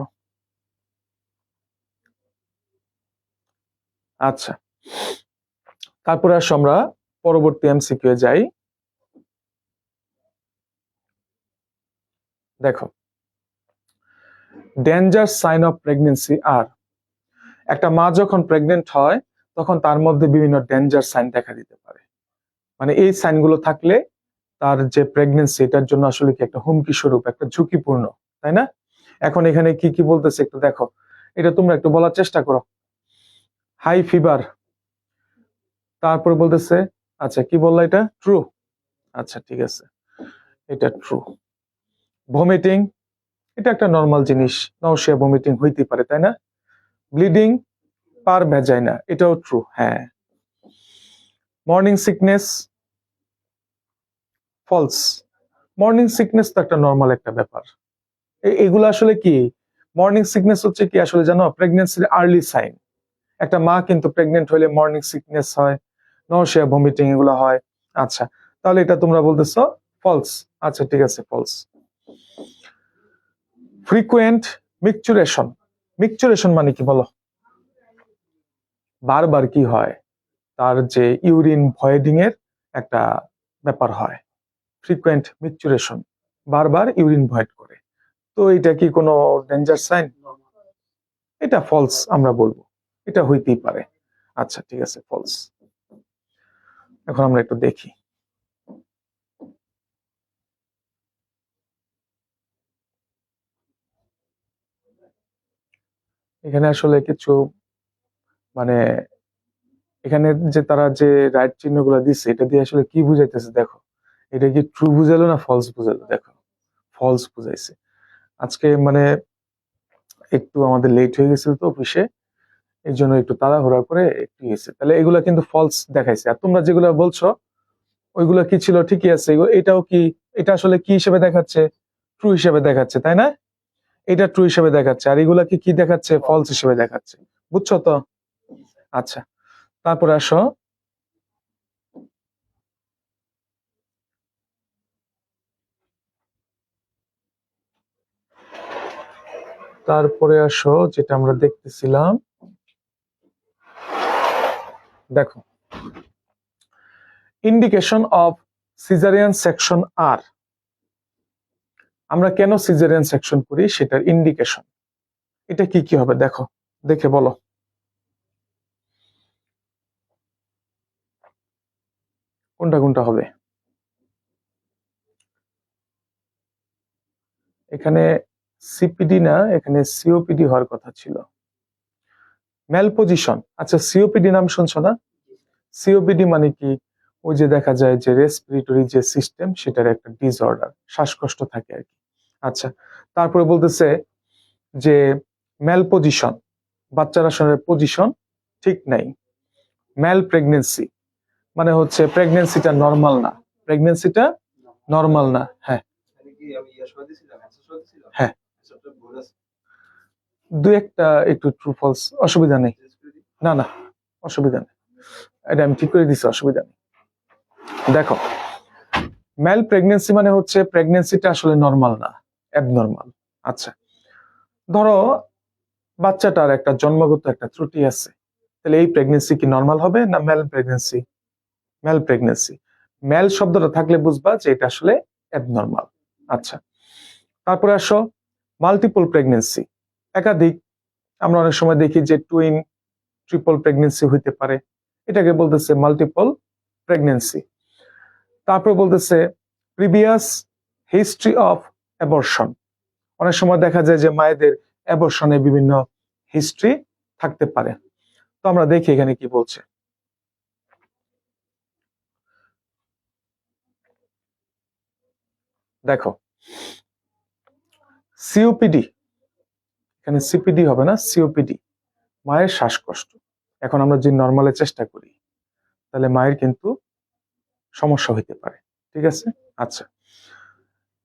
আচ্ছা, তারপরে আসো আমরা পরবর্তী এমসিকিউ এ যাই। দেখো, ডেঞ্জার সাইন অফ প্রেগনেন্সি আর, একটা মা যখন প্রেগনেন্ট হয় তখন তার মধ্যে বিভিন্ন ডেঞ্জার সাইন দেখা দিতে পারে। মানে এই সাইনগুলো থাকলে তার যে প্রেগনেন্সি এটার জন্য আসলে কি একটা হুমকি স্বরূপ, একটা ঝুঁকিপূর্ণ, তাই না? এখন এখানে কি কি বলতেছে একটু দেখো, এটা তোমরা একটু বলার চেষ্টা করো। হাই ফিভার, তারপর বলতেছে, আচ্ছা কি বললা এটা? ট্রু। আচ্ছা ঠিক আছে, এটা ট্রু। ভমিটিং, এটা একটা নর্মাল জিনিস, নওশিয়া ভমিটিং হইতে পারে, তাই না? ব্লিডিং পার ভ্যাজাইনা, এটাও ট্রু, হ্যাঁ। Morning sickness falls. Morning sickness তো একটা নর্মাল একটা ব্যাপার। এগুলো আসলে কি, মর্নিং সিকনেস হচ্ছে কি আসলে জানো, প্রেগনেন্সির আর্লি সাইন। একটা মা কিন্তু প্রেগনেন্ট হলে মর্নিং সিকনেস হয়, নওশিয়া ভমিটিং এগুলো হয়। আচ্ছা, তাহলে এটা তোমরা বলতেছো ফলস। আচ্ছা ঠিক আছে, ফলস। ফ্রিকুয়েন্ট মিকচুরেশন, মিকচুরেশন মানে কি বলো? বারবার কি হয়, তার যে ইউরিন ভয়েডিং এর একটা ব্যাপার হয়, ফ্রিকুয়েন্ট মিকচুরেশন, বারবার ইউরিন ভয়েড করে। তো এটা কি কোনো ডেঞ্জার সাইন? এটা ফলস আমরা বলবো, এটা হইতেই পারে। আচ্ছা ঠিক আছে, ফলস। এখন আমরা একটু দেখি। এখানে আসলে কিছু মানে এখানে যে তারা যে রাইট চিহ্নগুলো দিচ্ছে এটা দিয়ে আসলে কি বুঝাইতেছে দেখো, এটা কি ট্রু বুঝালো না ফলস বুঝালো? দেখো ফলস বুঝাইছে। আজকে মানে একটু আমাদের লেট হয়ে গেছিল তো অফিসে, এই জন্য একটু তাড়াহুড়া করে একটু গেছে, তাহলে এগুলা কিন্তু ফলস দেখাইছে। আর তোমরা যেগুলো বলছো ওইগুলো কি ছিল, ঠিকই আছে। এটাও কি, এটা আসলে কি হিসেবে দেখাচ্ছে? ট্রু হিসেবে দেখাচ্ছে, তাই না? এটা ট্রু হিসেবে দেখাচ্ছে, আর এগুলা কি কি দেখাচ্ছে? ফলস হিসেবে দেখাচ্ছে। বুঝছো তো? আচ্ছা, তারপরে আসো, যেটা আমরা দেখতেছিলাম, দেখো ইন্ডিকেশন অফ সিজারিয়ান সেকশন আর। আমরা কেন সিজারিয়ান সেকশন করি সেটার ইন্ডিকেশন, এটা কি কি হবে দেখো, দেখে বলো। কোনটা কোনটা হবে? এখানে সিপিডি না, এখানে সিওপিডি হওয়ার কথা ছিল। ম্যাল পজিশন, আচ্ছা সিওপিডি নাম শুনছো না? সিওপিডি মানে কি? ওই যে দেখা যায় যে রেসপিরেটরি যে সিস্টেম সেটার একটা ডিসঅর্ডার, শ্বাসকষ্ট থাকে আর কি। আচ্ছা, তারপরে বলতেছে যে ম্যাল পজিশন, বাচ্চার আসলে পজিশন ঠিক নাই। ম্যাল প্রেগনেন্সি মানে হচ্ছে প্রেগনেন্সিটা নর্মাল না, প্রেগনেন্সিটা নর্মাল না। হ্যাঁ হ্যাঁ, দুই একটা একটু ট্রু ফলস, অসুবিধা নেই। না না, অসুবিধা নেই, এটা আমি ঠিক করে দিচ্ছি, অসুবিধা নেই। দেখো ম্যাল প্রেগনেন্সি মানে হচ্ছে প্রেগনেন্সিটা আসলে নর্মাল না, অ্যাবনর্মাল। আচ্ছা, ধরো বাচ্চাটার একটা জন্মগত একটা ত্রুটি আছে, তাহলে এই প্রেগনেন্সি কি নর্মাল হবে না ম্যাল প্রেগনেন্সি? ম্যাল প্রেগনেন্সি। ম্যাল শব্দটা থাকলে বুঝবা যে এটা আসলে অ্যাবনর্মাল। আচ্ছা, তারপরে আসো মাল্টিপল প্রেগনেন্সি, একাধিক। আমরা অনেক সময় দেখি যে টুইন, ট্রিপল প্রেগনেন্সি হইতে পারে, এটাকে বলতেছে মাল্টিপল প্রেগনেন্সি। তারপর বলতেছে প্রিভিয়াস হিস্ট্রি অফ অ্যাবর্শন, অনেক সময় দেখা যায় যে মায়েদের অ্যাবর্শনে বিভিন্ন হিস্ট্রি থাকতে পারে। তো আমরা দেখি এখানে কি বলছে। দেখো সিওপিডি, এখানে সিপিডি হবে না, সিওপিডি, মায়ের শ্বাসকষ্ট। এখন আমরা যদি নর্মালে চেষ্টা করি তাহলে মায়ের কিন্তু সমস্যা হইতে পারে, ঠিক আছে? আচ্ছা,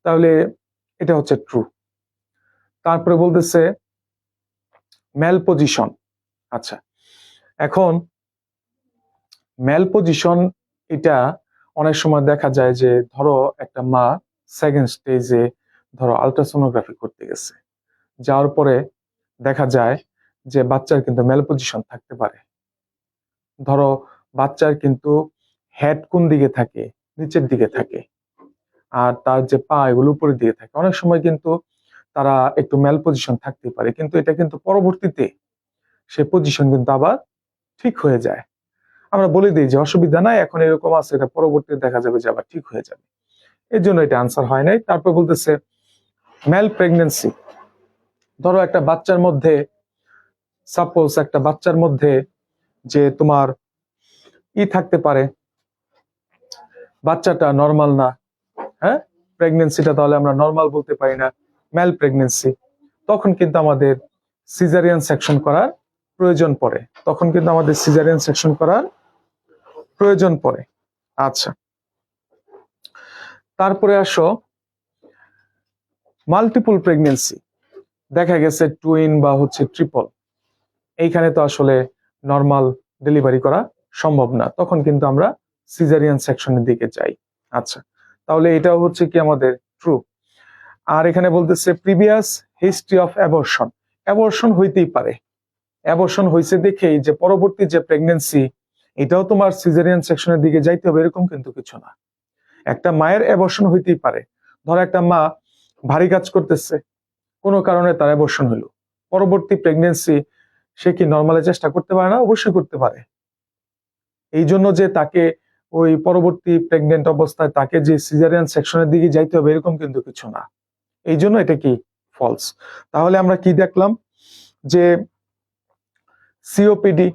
তাহলে এটা হচ্ছে ট্রু। তারপরে বলতেছে ম্যাল পজিশন। আচ্ছা, এখন ম্যাল পজিশন এটা অনেক সময় দেখা যায় যে ধরো একটা মা সেকেন্ড স্টেজে ধরো আলট্রাসোনোগ্রাফি করতে গেছে, যাওয়ার পরে দেখা যায় যে বাচ্চার কিন্তু ম্যাল পজিশন থাকতে পারে। ধরো বাচ্চার কিন্তু হেড কোন দিকে থাকে? নিচের দিকে থাকে, আর তার যে পা এগুলো উপরের দিকে থাকে। অনেক সময় কিন্তু তারা একটু ম্যাল পজিশন থাকতে পারে, কিন্তু এটা কিন্তু পরবর্তীতে সে পজিশন কিন্তু আবার ঠিক হয়ে যায়। আমরা বলে দিই যে অসুবিধা নাই, এখন এরকম আছে, এটা পরবর্তীতে দেখা যাবে যে আবার ঠিক হয়ে যাবে। এর জন্য এটা আনসার হয় নাই। তারপর বলতেছে ম্যাল প্রেগনেন্সি, ধরো একটা বাচ্চার মধ্যে, সাপোজ একটা বাচ্চার মধ্যে যে তোমার থাকতে পারে, বাচ্চাটা নর্মাল না, হ্যাঁ, প্রেগনেন্সিটা তাহলে আমরা নর্মাল বলতে পারি না, ম্যাল প্রেগনেন্সি। তখন কিন্তু আমাদের সিজারিয়ান সেকশন করার প্রয়োজন পড়ে, তখন কিন্তু আমাদের সিজারিয়ান সেকশন করার প্রয়োজন পড়ে। আচ্ছা, তারপরে আসো মাল্টিপল প্রেগনেন্সি, দেখা গেছে টুইন বা হচ্ছে ট্রিপল, এইখানে তো আসলে নর্মাল ডেলিভারি করা সম্ভব না, তখন কিন্তু আমরা সিজারিয়ান সেকশনের দিকে যাই। আচ্ছা, তাহলে এটাও হচ্ছে কি আমাদের ট্রু। আর এখানে বলতেছে previous history of abortion, abortion হইতেই পারে, অ্যাবর্শন হয়েছে দেখেই যে পরবর্তী যে প্রেগনেন্সি এটাও তোমার সিজারিয়ান সেকশনের দিকে যাইতে হবে এরকম কিন্তু কিছু না। একটা মায়ের অ্যাবর্শন হইতেই পারে, ধরো একটা মা ভারী কাজ করতেছে, কোনো কারণে তার অ্যাবর্শন হলো, পরবর্তী প্রেগনেন্সি সে কি নর্মালে চেষ্টা করতে পারে না? অবশ্যই করতে পারে। এই জন্য যে তাকে ওই পরবর্তী প্রেগনেন্ট অবস্থায় তাকে যে সিজারিয়ান সেকশনের দিকে যাইতে হবে এরকম কিন্তু কিছু না। এই জন্য এটা কি ফলস। তাহলে আমরা কি দেখলাম যে সিওপিডি,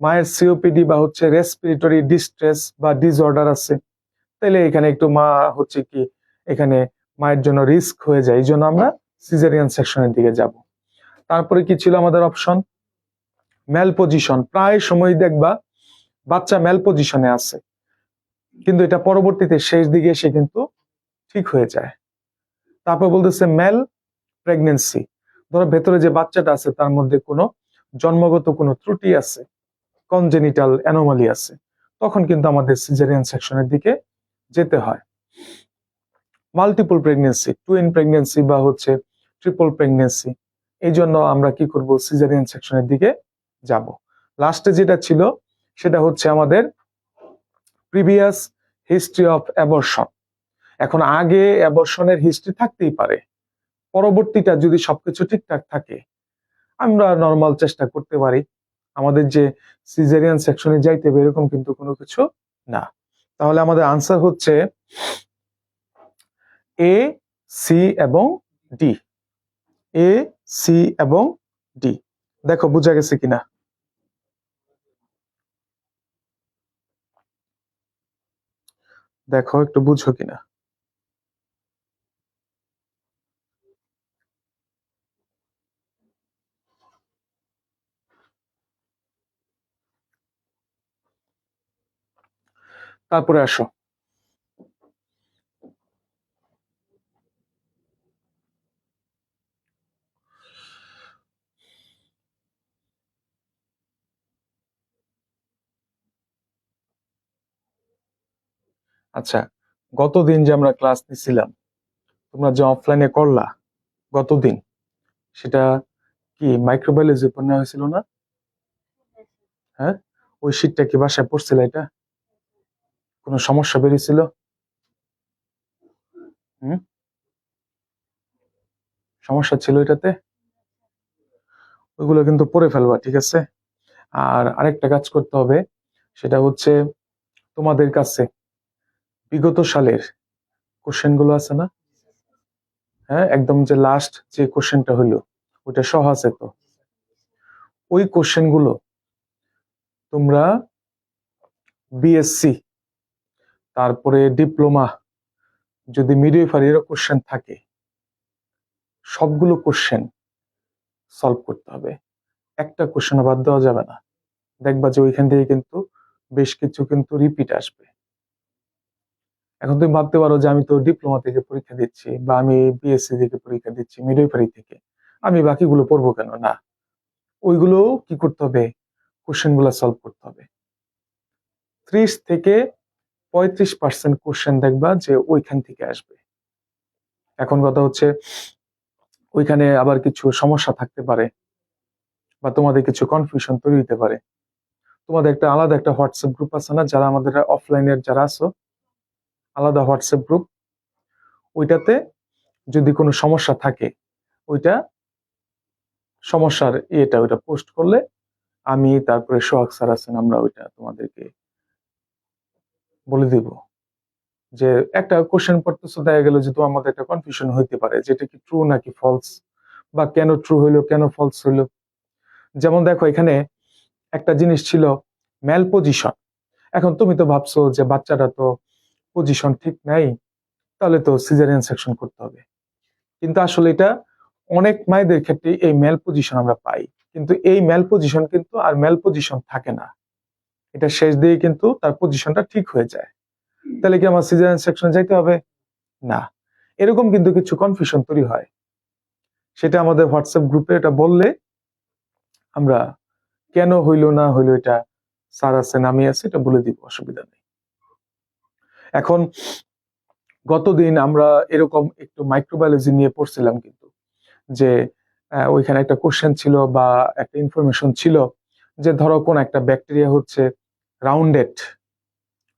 মায়ের সিওপিডি বা হচ্ছে রেসপিরেটরি ডিস্ট্রেস বা ডিসঅর্ডার আছে, তাহলে এখানে একটু মা হচ্ছে কি এখানে মায়ের জন্য রিস্ক হয়ে যায়, এই জন্য আমরা সিজারিয়ান সেকশনের দিকে যাব। তারপরে কি ছিল আমাদের অপশন? ম্যাল পজিশন। প্রায় সময় দেখবা বাচ্চা ম্যাল পজিশনে আছে, কিন্তু এটা পরবর্তীতে শেষ দিকে এসে কিন্তু ঠিক হয়ে যায়। তারপর বলতেছে ম্যাল প্রেগনেন্সি, ধরো ভেতরে যে বাচ্চাটা আছে তার মধ্যে কোনো জন্মগত কোনো ত্রুটি আছে, কনজেনিটাল অ্যানোমালি আছে, তখন কিন্তু আমাদের সিজারিয়ান সেকশনের দিকে যেতে হয়। মাল্টিপল প্রেগনেন্সি, টুইন প্রেগনেন্সি বা হচ্ছে ট্রিপল প্রেগনেন্সি, এই জন্য আমরা কি করব? সিজারিয়ান সেকশনের দিকে যাব। লাস্টে যেটা ছিল সেটা হচ্ছে আমাদের প্রিভিয়াস হিস্ট্রি অফ অ্যাবর্শন। এখন আগে অ্যাবর্শনের হিস্ট্রি থাকতেই পারে, পরবর্তীটা যদি সবকিছু ঠিকঠাক থাকে আমরা নর্মাল চেষ্টা করতে পারি। আমাদের যে সিজারিয়ান সেকশনে যাইতে হবে এরকম কিন্তু কোনো কিছু না। তাহলে আমাদের আনসার হচ্ছে এ, সি এবং ডি। এ, সি এবং ডি। দেখো বোঝা গেছে কিনা? দেখো একটু বুঝো কিনা। তারপরে আসো, আচ্ছা গতদিন যে আমরা ক্লাস নিছিলাম, তোমরা যে অফলাইনে করলা গতদিন, সেটা কি মাইক্রোবায়োলজি উপর নেওয়া হয়েছিল না? হ্যাঁ, ওই শীটটা কি বাসায় পড়ছিল? এটা কোনো সমস্যা বেরিয়েছিল? হুম, সমস্যা ছিল এটাতে? ওইগুলো কিন্তু পড়ে ফেলবা, ঠিক আছে? আর আরেকটা কাজ করতে হবে, সেটা হচ্ছে তোমাদের কাছে বিগত সালের কোশ্চেন গুলো আছে না? হ্যাঁ, একদম যে লাস্ট যে কোশ্চেনটা হইলো ওইটা সহ আছে তো? ওই কোশ্চেন গুলো তোমরা বিএসসি, তারপরে ডিপ্লোমা, যদি মিডওয়াইফারিরও কোশ্চেন থাকে, সবগুলো কোশ্চেন সলভ করতে হবে, একটা কোশ্চেন বাদ দেওয়া যাবে না। দেখবা যে ওইখান থেকে কিন্তু বেশ কিছু কিন্তু রিপিট আসবে। এখন তুমি ভাবতে পারো যে আমি তো ডিপ্লোমা থেকে পরীক্ষা দিচ্ছি বা আমি বিএসসি থেকে পরীক্ষা দিচ্ছি, মিডওয়াইফারি থেকে, আমি বাকিগুলো পড়বো কেন? না, ওইগুলো কি করতে হবে? কোশ্চেন গুলা সলভ করতে হবে। 30 থেকে 35% কোশ্চেন দেখবা যে ওইখান থেকে আসবে। এখন কথা হচ্ছে ওইখানে আবার কিছু সমস্যা থাকতে পারে বা তোমাদের কিছু কনফিউশন তৈরি হতে পারে। তোমাদের একটা আলাদা একটা হোয়াটসঅ্যাপ গ্রুপ আছে না, যারা আমাদের অফলাইনের যারা আছো, আলাদা হোয়াটসঅ্যাপ গ্রুপ, ওইটাতে যদি কোনো সমস্যা থাকে ওইটা সমস্যার ওইটা পোস্ট করলে আমি তারপরে সোহাগ স্যার আছেন, আমরা ওইটা তোমাদেরকে বলে দিব। যে একটা কোশ্চেন পড়তেছো, দেখা গেল যে তোমার মধ্যে একটা কনফিউশন হইতে পারে যেটা কি ট্রু নাকি ফলস, বা কেন ট্রু হইলো কেন ফলস হইলো। যেমন দেখো এখানে একটা জিনিস ছিল ম্যাল পজিশন। এখন তুমি তো ভাবছো যে বাচ্চাটা তো পজিশন ঠিক নাই, তাহলে তো সিজারিয়ান সেকশন করতে হবে, কিন্তু আসলে এটা অনেক মায়েদের ক্ষেত্রে এই মেল পজিশন আমরা পাই, কিন্তু এই মেল পজিশন কিন্তু আর মেল পজিশন থাকে না, এটা শেষ দিয়ে কিন্তু তার পজিশনটা ঠিক হয়ে যায়। তাহলে কি আমার সিজারিয়ান সেকশনে যাইতে হবে? না। এরকম কিন্তু কিছু কনফিউশন তৈরি হয়, সেটা আমাদের হোয়াটসঅ্যাপ গ্রুপে এটা বললে আমরা কেন হইলো না হইলো এটা স্যার আছে নামি আছে এটা বলে দিব, অসুবিধা নেই। এখন গতদিন আমরা এরকম একটু মাইক্রোবায়োলজি নিয়ে পড়ছিলাম কিন্তু, যে ওইখানে একটা কোশ্চেন ছিল বা একটা ইনফরমেশন ছিল যে ধরো কোন একটা ব্যাকটেরিয়া হচ্ছে রাউন্ডেড,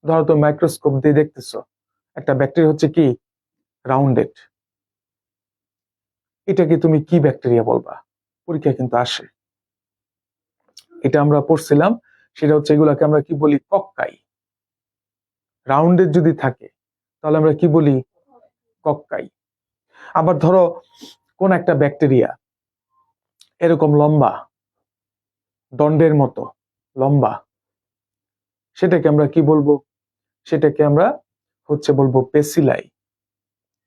ধরো তুমি মাইক্রোস্কোপ দিয়ে দেখতেছো একটা ব্যাকটেরিয়া হচ্ছে কি রাউন্ডেড, এটাকে তুমি কি ব্যাকটেরিয়া বলবা? পরীক্ষা কিন্তু আসে, এটা আমরা পড়ছিলাম। সেটা হচ্ছে এগুলাকে আমরা কি বলি? কক্কাই। রাউন্ডেড যদি থাকে তাহলে আমরা কি বলি? কক্কাই। আবার ধরো কোন একটা ব্যাকটেরিয়া এরকম লম্বা, দণ্ডের মতো লম্বা, সেটাকে আমরা কি বলবো? সেটাকে আমরা বলবো বেসিলাই।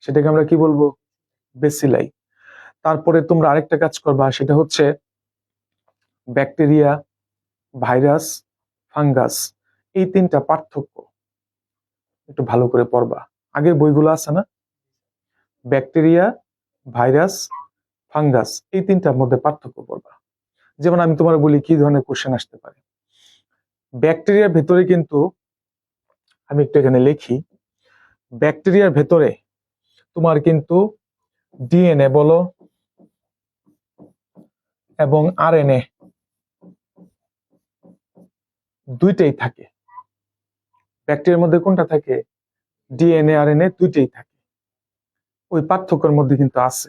সেটাকে আমরা কি বলবো? বেসিলাই। তারপরে তোমরা আরেকটা কাজ করবা, সেটা হচ্ছে ব্যাকটেরিয়া, ভাইরাস, ফাঙ্গাস, এই তিনটা পার্থক্য একটু ভালো করে পড়বা। আগের বইগুলো আছে না, ব্যাকটেরিয়া, ভাইরাস, ফাঙ্গাস, এই তিনটার মধ্যে পার্থক্য পড়বা। যেমন আমি তোমার বলি কি ধরনের কোশ্চেন আসতে পারে। ব্যাকটেরিয়ার ভেতরে কিন্তু, আমি একটু এখানে লিখি, ব্যাকটেরিয়ার ভেতরে তোমার কিন্তু ডিএনএ বলো এবং আরএনএ দুইটাই থাকে। ব্যাকটেরিয়ার মধ্যে কোনটা থাকে? ডিএনএ আরএনএ দুইটাই থাকে। ওই পার্থক্যের মধ্যে কিন্তু আছে,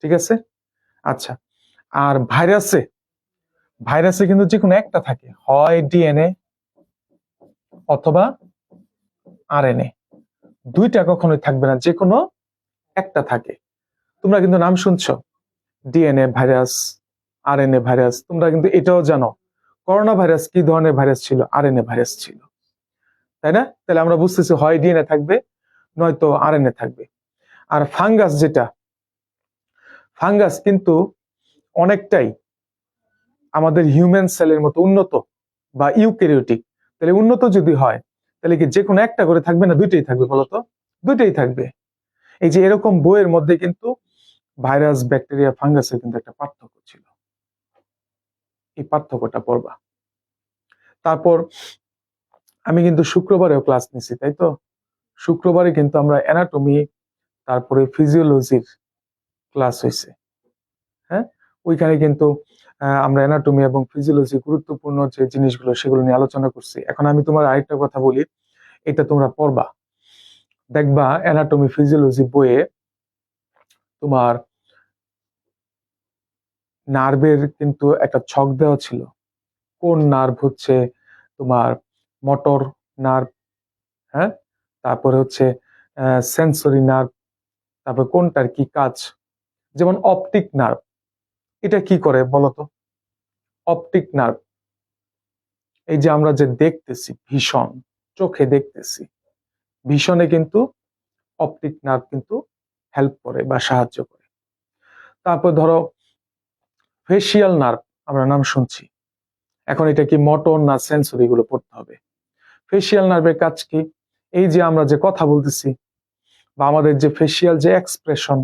ঠিক আছে? আচ্ছা, আর ভাইরাসে, ভাইরাসে কিন্তু যে কোনো একটা থাকে, হয় ডিএনএ অথবা আরএনএ, দুইটা কখনোই থাকবে না, যে কোনো একটা থাকে। তোমরা কিন্তু নাম শুনছো, ডিএনএ ভাইরাস, আরএনএ ভাইরাস। তোমরা কিন্তু এটাও জানো করোনা ভাইরাস কি ধরনের ভাইরাস ছিল? আরএনএ ভাইরাস ছিল, তাই না? তাহলে আমরা বুঝতেছি হয় ডিএনএ থাকবে নয়তো আরএনএ থাকবে। আর ফাঙ্গাস যেটা, ফাঙ্গাস কিন্তু অনেকটাই আমাদের হিউম্যান সেলের মতো উন্নত বা ইউক্যারিওটিক। তাহলে উন্নত যদি হয় তাহলে কি যে কোনো একটা করে থাকবে না দুইটাই থাকবে? বলতো, দুইটাই থাকবে। এই যে এরকম বইয়ের মধ্যে কিন্তু ভাইরাস, ব্যাকটেরিয়া, ফাঙ্গাসের কিন্তু একটা পার্থক্য ছিল, এই পার্থক্যটা পড়বা। তারপর আমি কিন্তু শুক্রবারেও ক্লাস নিছি, তাই তো? শুক্রবারে কিন্তু আমরা অ্যানাটমি তারপরে ফিজিওলজির ক্লাস হয়েছে, হ্যাঁ? ওইখানে কিন্তু আমরা অ্যানাটমি এবং ফিজিওলজি গুরুত্বপূর্ণ যে জিনিসগুলো সেগুলো নিয়ে আলোচনা করছি। এখন আমি তোমার আরেকটা কথা বলি, এটা তোমরা পড়বা, দেখবা অ্যানাটমি ফিজিওলজি বইয়ে তোমার নার্ভের কিন্তু একটা ছক দেওয়া ছিল, কোন নার্ভ হচ্ছে তোমার মোটর নার্ভ, হ্যাঁ, তারপরে হচ্ছে সেন্সরি নার্ভ, তারপর কোনটার কি কাজ। যেমন অপটিক নার্ভ, এটা কি করে বলতো? অপটিক নার্ভ, এই যে আমরা যে দেখতেছি ভীষণ, চোখে দেখতেছি, ভীষণে কিন্তু অপটিক নার্ভ কিন্তু হেল্প করে বা সাহায্য করে। তারপর ধরো ফেসিয়াল নার্ভ, আমরা নাম শুনছি, এখন এটা কি মোটর না সেন্সরি, গুলো পড়তে হবে। ফেসিয়াল নার্ভের কাজ কি? এই যে আমরা যে কথা বলতেছি বা আমাদের যে ফেসিয়াল যে এক্সপ্রেশন,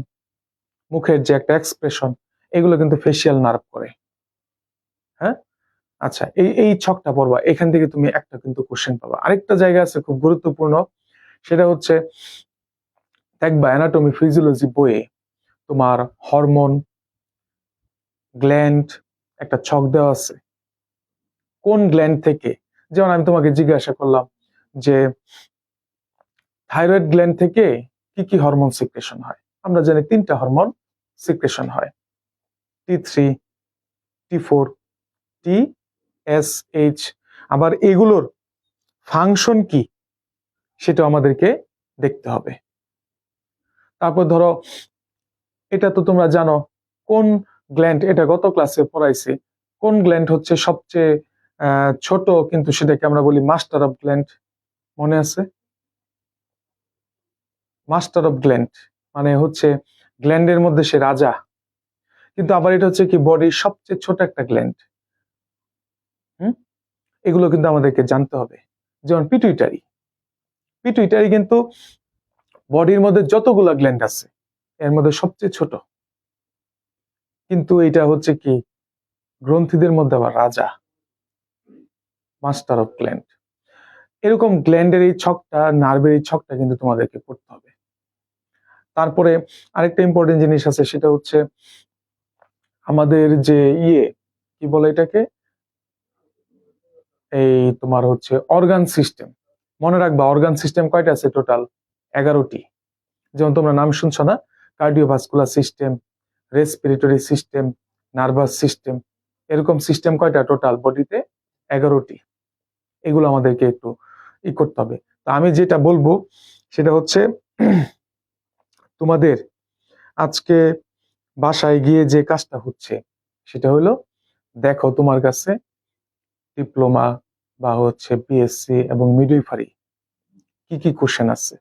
মুখের যে একটা এক্সপ্রেশন, এগুলো কিন্তু ফেসিয়াল নার্ভ করে, হ্যাঁ? আচ্ছা, এই এই ছকটা পড়বা, এখান থেকে তুমি একটা কিন্তু কোশ্চেন পাবা। আরেকটা জায়গা আছে খুব গুরুত্বপূর্ণ, সেটা হচ্ছে দেখবা অ্যানাটমি ফিজিওলজি বইয়ে তোমার হরমোন, গ্ল্যান্ড একটা ছক দেওয়া আছে, কোন গ্ল্যান্ড থেকে। যেমন আমি তোমাকে জিজ্ঞাসা করলাম যে থাইরয়েড গ্ল্যান্ড থেকে কি কি হরমোন সিক্রেশন হয়? আমরা জানি তিনটা হরমোন সিক্রেশন হয়, T3, T4, TSH। আবার এগুলোর ফাংশন কি সেটা আমাদেরকে দেখতে হবে। তারপর ধরো এটা তো তোমরা জানো কোন গ্ল্যান্ড, এটা গত ক্লাসে পড়াইছি, কোন গ্ল্যান্ড হচ্ছে সবচেয়ে ছোট কিন্তু সেটাকে আমরা বলি মাস্টার অফ গ্ল্যান্ড, মনে আছে? মাস্টার অফ গ্ল্যান্ড মানে হচ্ছে গ্ল্যান্ডের মধ্যে সে রাজা, কিন্তু আবার এটা হচ্ছে কি বডির সবচেয়ে ছোট একটা গ্ল্যান্ড। হুম, এগুলো কিন্তু আমাদেরকে জানতে হবে। যেমন পিটুইটারি, পিটুইটারি কিন্তু বডির মধ্যে যতগুলো গ্ল্যান্ড আছে এর মধ্যে সবচেয়ে ছোট, কিন্তু এটা হচ্ছে কি গ্রন্থিদের মধ্যে আবার রাজা, মাস্টার অফ গ্ল্যান্ড। এরকম গ্ল্যান্ডের এই ছকটা, নার্ভের এই ছকটা কিন্তু তোমাদেরকে পড়তে হবে। তারপরে আরেকটা ইম্পর্টেন্ট জিনিস আছে, সেটা হচ্ছে আমাদের যে কি বলে এটাকে, এই তোমার হচ্ছে অর্গান সিস্টেম। মনে রাখবা অর্গান সিস্টেম কয়টা আছে? টোটাল 11টি। যেমন তোমরা নাম শুনছো না, cardiovascular system, respiratory system, nervous system, এরকম সিস্টেম কয়টা টোটাল বডিতে? 11টি। এগুলো আমাদেরকে একটু করতে হবে। তো আমি যেটা বলবো সেটা হচ্ছে তোমাদের আজকে বাসায় গিয়ে যে কাজটা হচ্ছে সেটা হলো দেখো তোমার কাছে ডিপ্লোমা বা হচ্ছে বিএসসি এবং মিডওয়াইফারি কি কি কোশ্চেন আছে,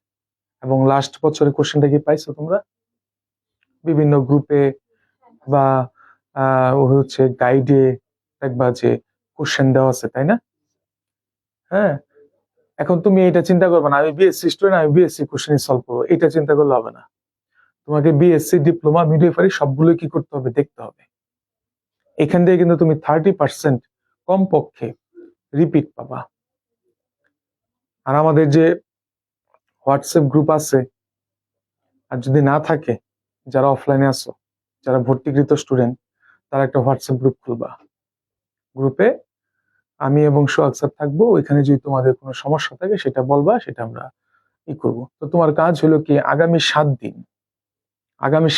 এবং লাস্ট বছরের কোশ্চেনটা কি পাইছো তোমরা বিভিন্ন গ্রুপে বা হচ্ছে গাইডে, দেখবা যে কোশ্চেন দেওয়া আছে, তাই না? হ্যাঁ, এখন তুমি এটা চিন্তা করবে না আমি বিএসসি স্টুডেন্ট, আমি বিএসসি কোশ্চেন সলভ করবো, এটা চিন্তা করলে হবে না। তোমাকে বিএসসি, ডিপ্লোমা, মিডওয়াইফারি সবগুলো কি করতে হবে, দেখতে হবে। এখান থেকে কিন্তু তুমি 30% কমপক্ষে রিপিট পাবা। আর আমাদের যে হোয়াটসঅ্যাপ গ্রুপ আছে, আর যদি না থাকে, যারা অফলাইনে আছো, যারা ভর্তিকৃত স্টুডেন্ট, তারা একটা হোয়াটসঅ্যাপ গ্রুপ খুলবা। গ্রুপে আমি এবং সোহাগ স্যার থাকবো। ওইখানে যদি তোমাদের কোনো সমস্যা থাকে সেটা বলবা, সেটা আমরা করবো। তো তোমার কাজ হলো কি, আগামী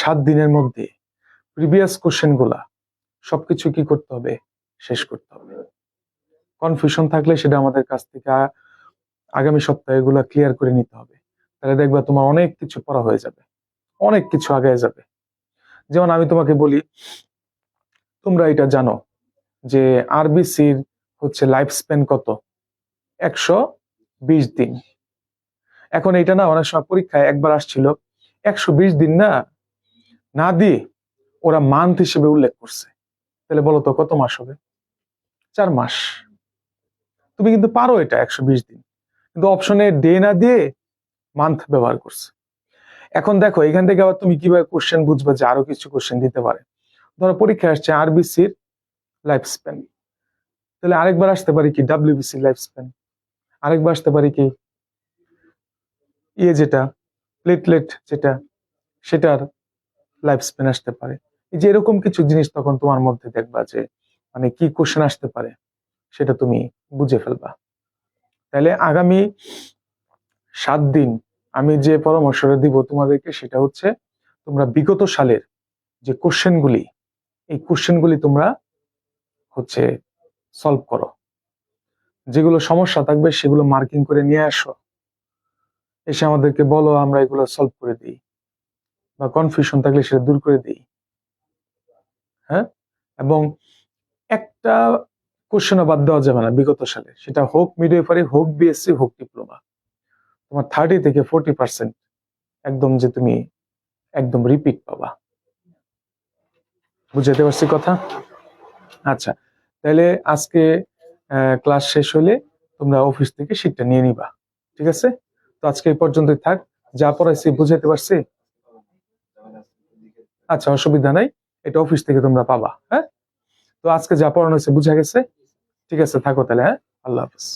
7 দিনের মধ্যে প্রিভিয়াস কোশ্চেন গুলা সবকিছু কি করতে হবে, শেষ করতে হবে। কনফিউশন থাকলে সেটা আমাদের কাছ থেকে আগামী সপ্তাহে এগুলা ক্লিয়ার করে নিতে হবে। তাহলে দেখবা তোমার অনেক কিছু পড়া হয়ে যাবে, অনেক কিছু আগায় যাবে। যেমন আমি তোমাকে বলি, তোমরা এটা জানো যে আরবিসির হচ্ছে লাইফ স্প্যান কত, 120 দিন। এখন এটা না অনেক সময় পরীক্ষায় একবার আসছিল 120 দিন না না দিয়ে ওরা মান্থ হিসেবে উল্লেখ করছে। তাহলে বলো তো কত মাস হবে? 4 মাস। তুমি কিন্তু পারো এটা 120 দিন, কিন্তু অপশনে ডে না দিয়ে মান্থ ব্যবহার করছে। এখন দেখো এখান থেকে আবার তুমি কিভাবে কোশ্চেন বুঝবে যে আরো কিছু কোশ্চেন দিতে পারে। ধরো পরীক্ষা আসছে আরবিসির লাইফ স্প্যান, তাহলে আরেকবার আসতে পারি কি ডাব্লিউবিসির লাইফ স্প্যান, আরেকবার আসতে পারি কি যেটা প্লেটলেট যেটা, সেটার লাইফ স্প্যান আসতে পারে। এই যে এরকম কিছু জিনিস তখন তোমার মধ্যে দেখবা যে মানে কি কোশ্চেন আসতে পারে সেটা তুমি বুঝে ফেলবা। তাহলে আগামী 7 দিন আমি যে পরামর্শটা দিব তোমাদেরকে সেটা হচ্ছে, তোমরা বিগত সালের যে কোশ্চেনগুলি, এই কোশ্চেনগুলি তোমরা হচ্ছে সলভ করো। যেগুলো সমস্যা থাকবে সেগুলো মার্কিং করে নিয়ে আসো, এসে আমাদেরকে বলো, আমরা এগুলো সলভ করে দিই, বা কনফিউশন থাকলে সেটা দূর করে দিই। হ্যাঁ, এবং একটা কোশ্চেনও বাদ দেওয়া যাবে না বিগত সালে, সেটা হোক মিডওয়াইফারি, হোক বিএসসি, হোক ডিপ্লোমা। তোমার 30 থেকে 40% একদম যে তুমি একদম রিপিট পাবা। বুঝাতে পারছি কথা? আচ্ছা, তাহলে আজকে ক্লাস শেষ হলে তোমরা অফিস থেকে শিটটা নিয়ে নিবা, ঠিক আছে? তো আজকে এই পর্যন্তই থাক। যা পড়াইছি বুঝাতে পারছি? আচ্ছা, অসুবিধা নাই, এটা অফিস থেকে তোমরা পাবা। হ্যাঁ, তো আজকে যা পড়ানো হয়েছে বুঝা গেছে? ঠিক আছে, থাকো তাহলে। হ্যাঁ, আল্লাহ হাফেজ।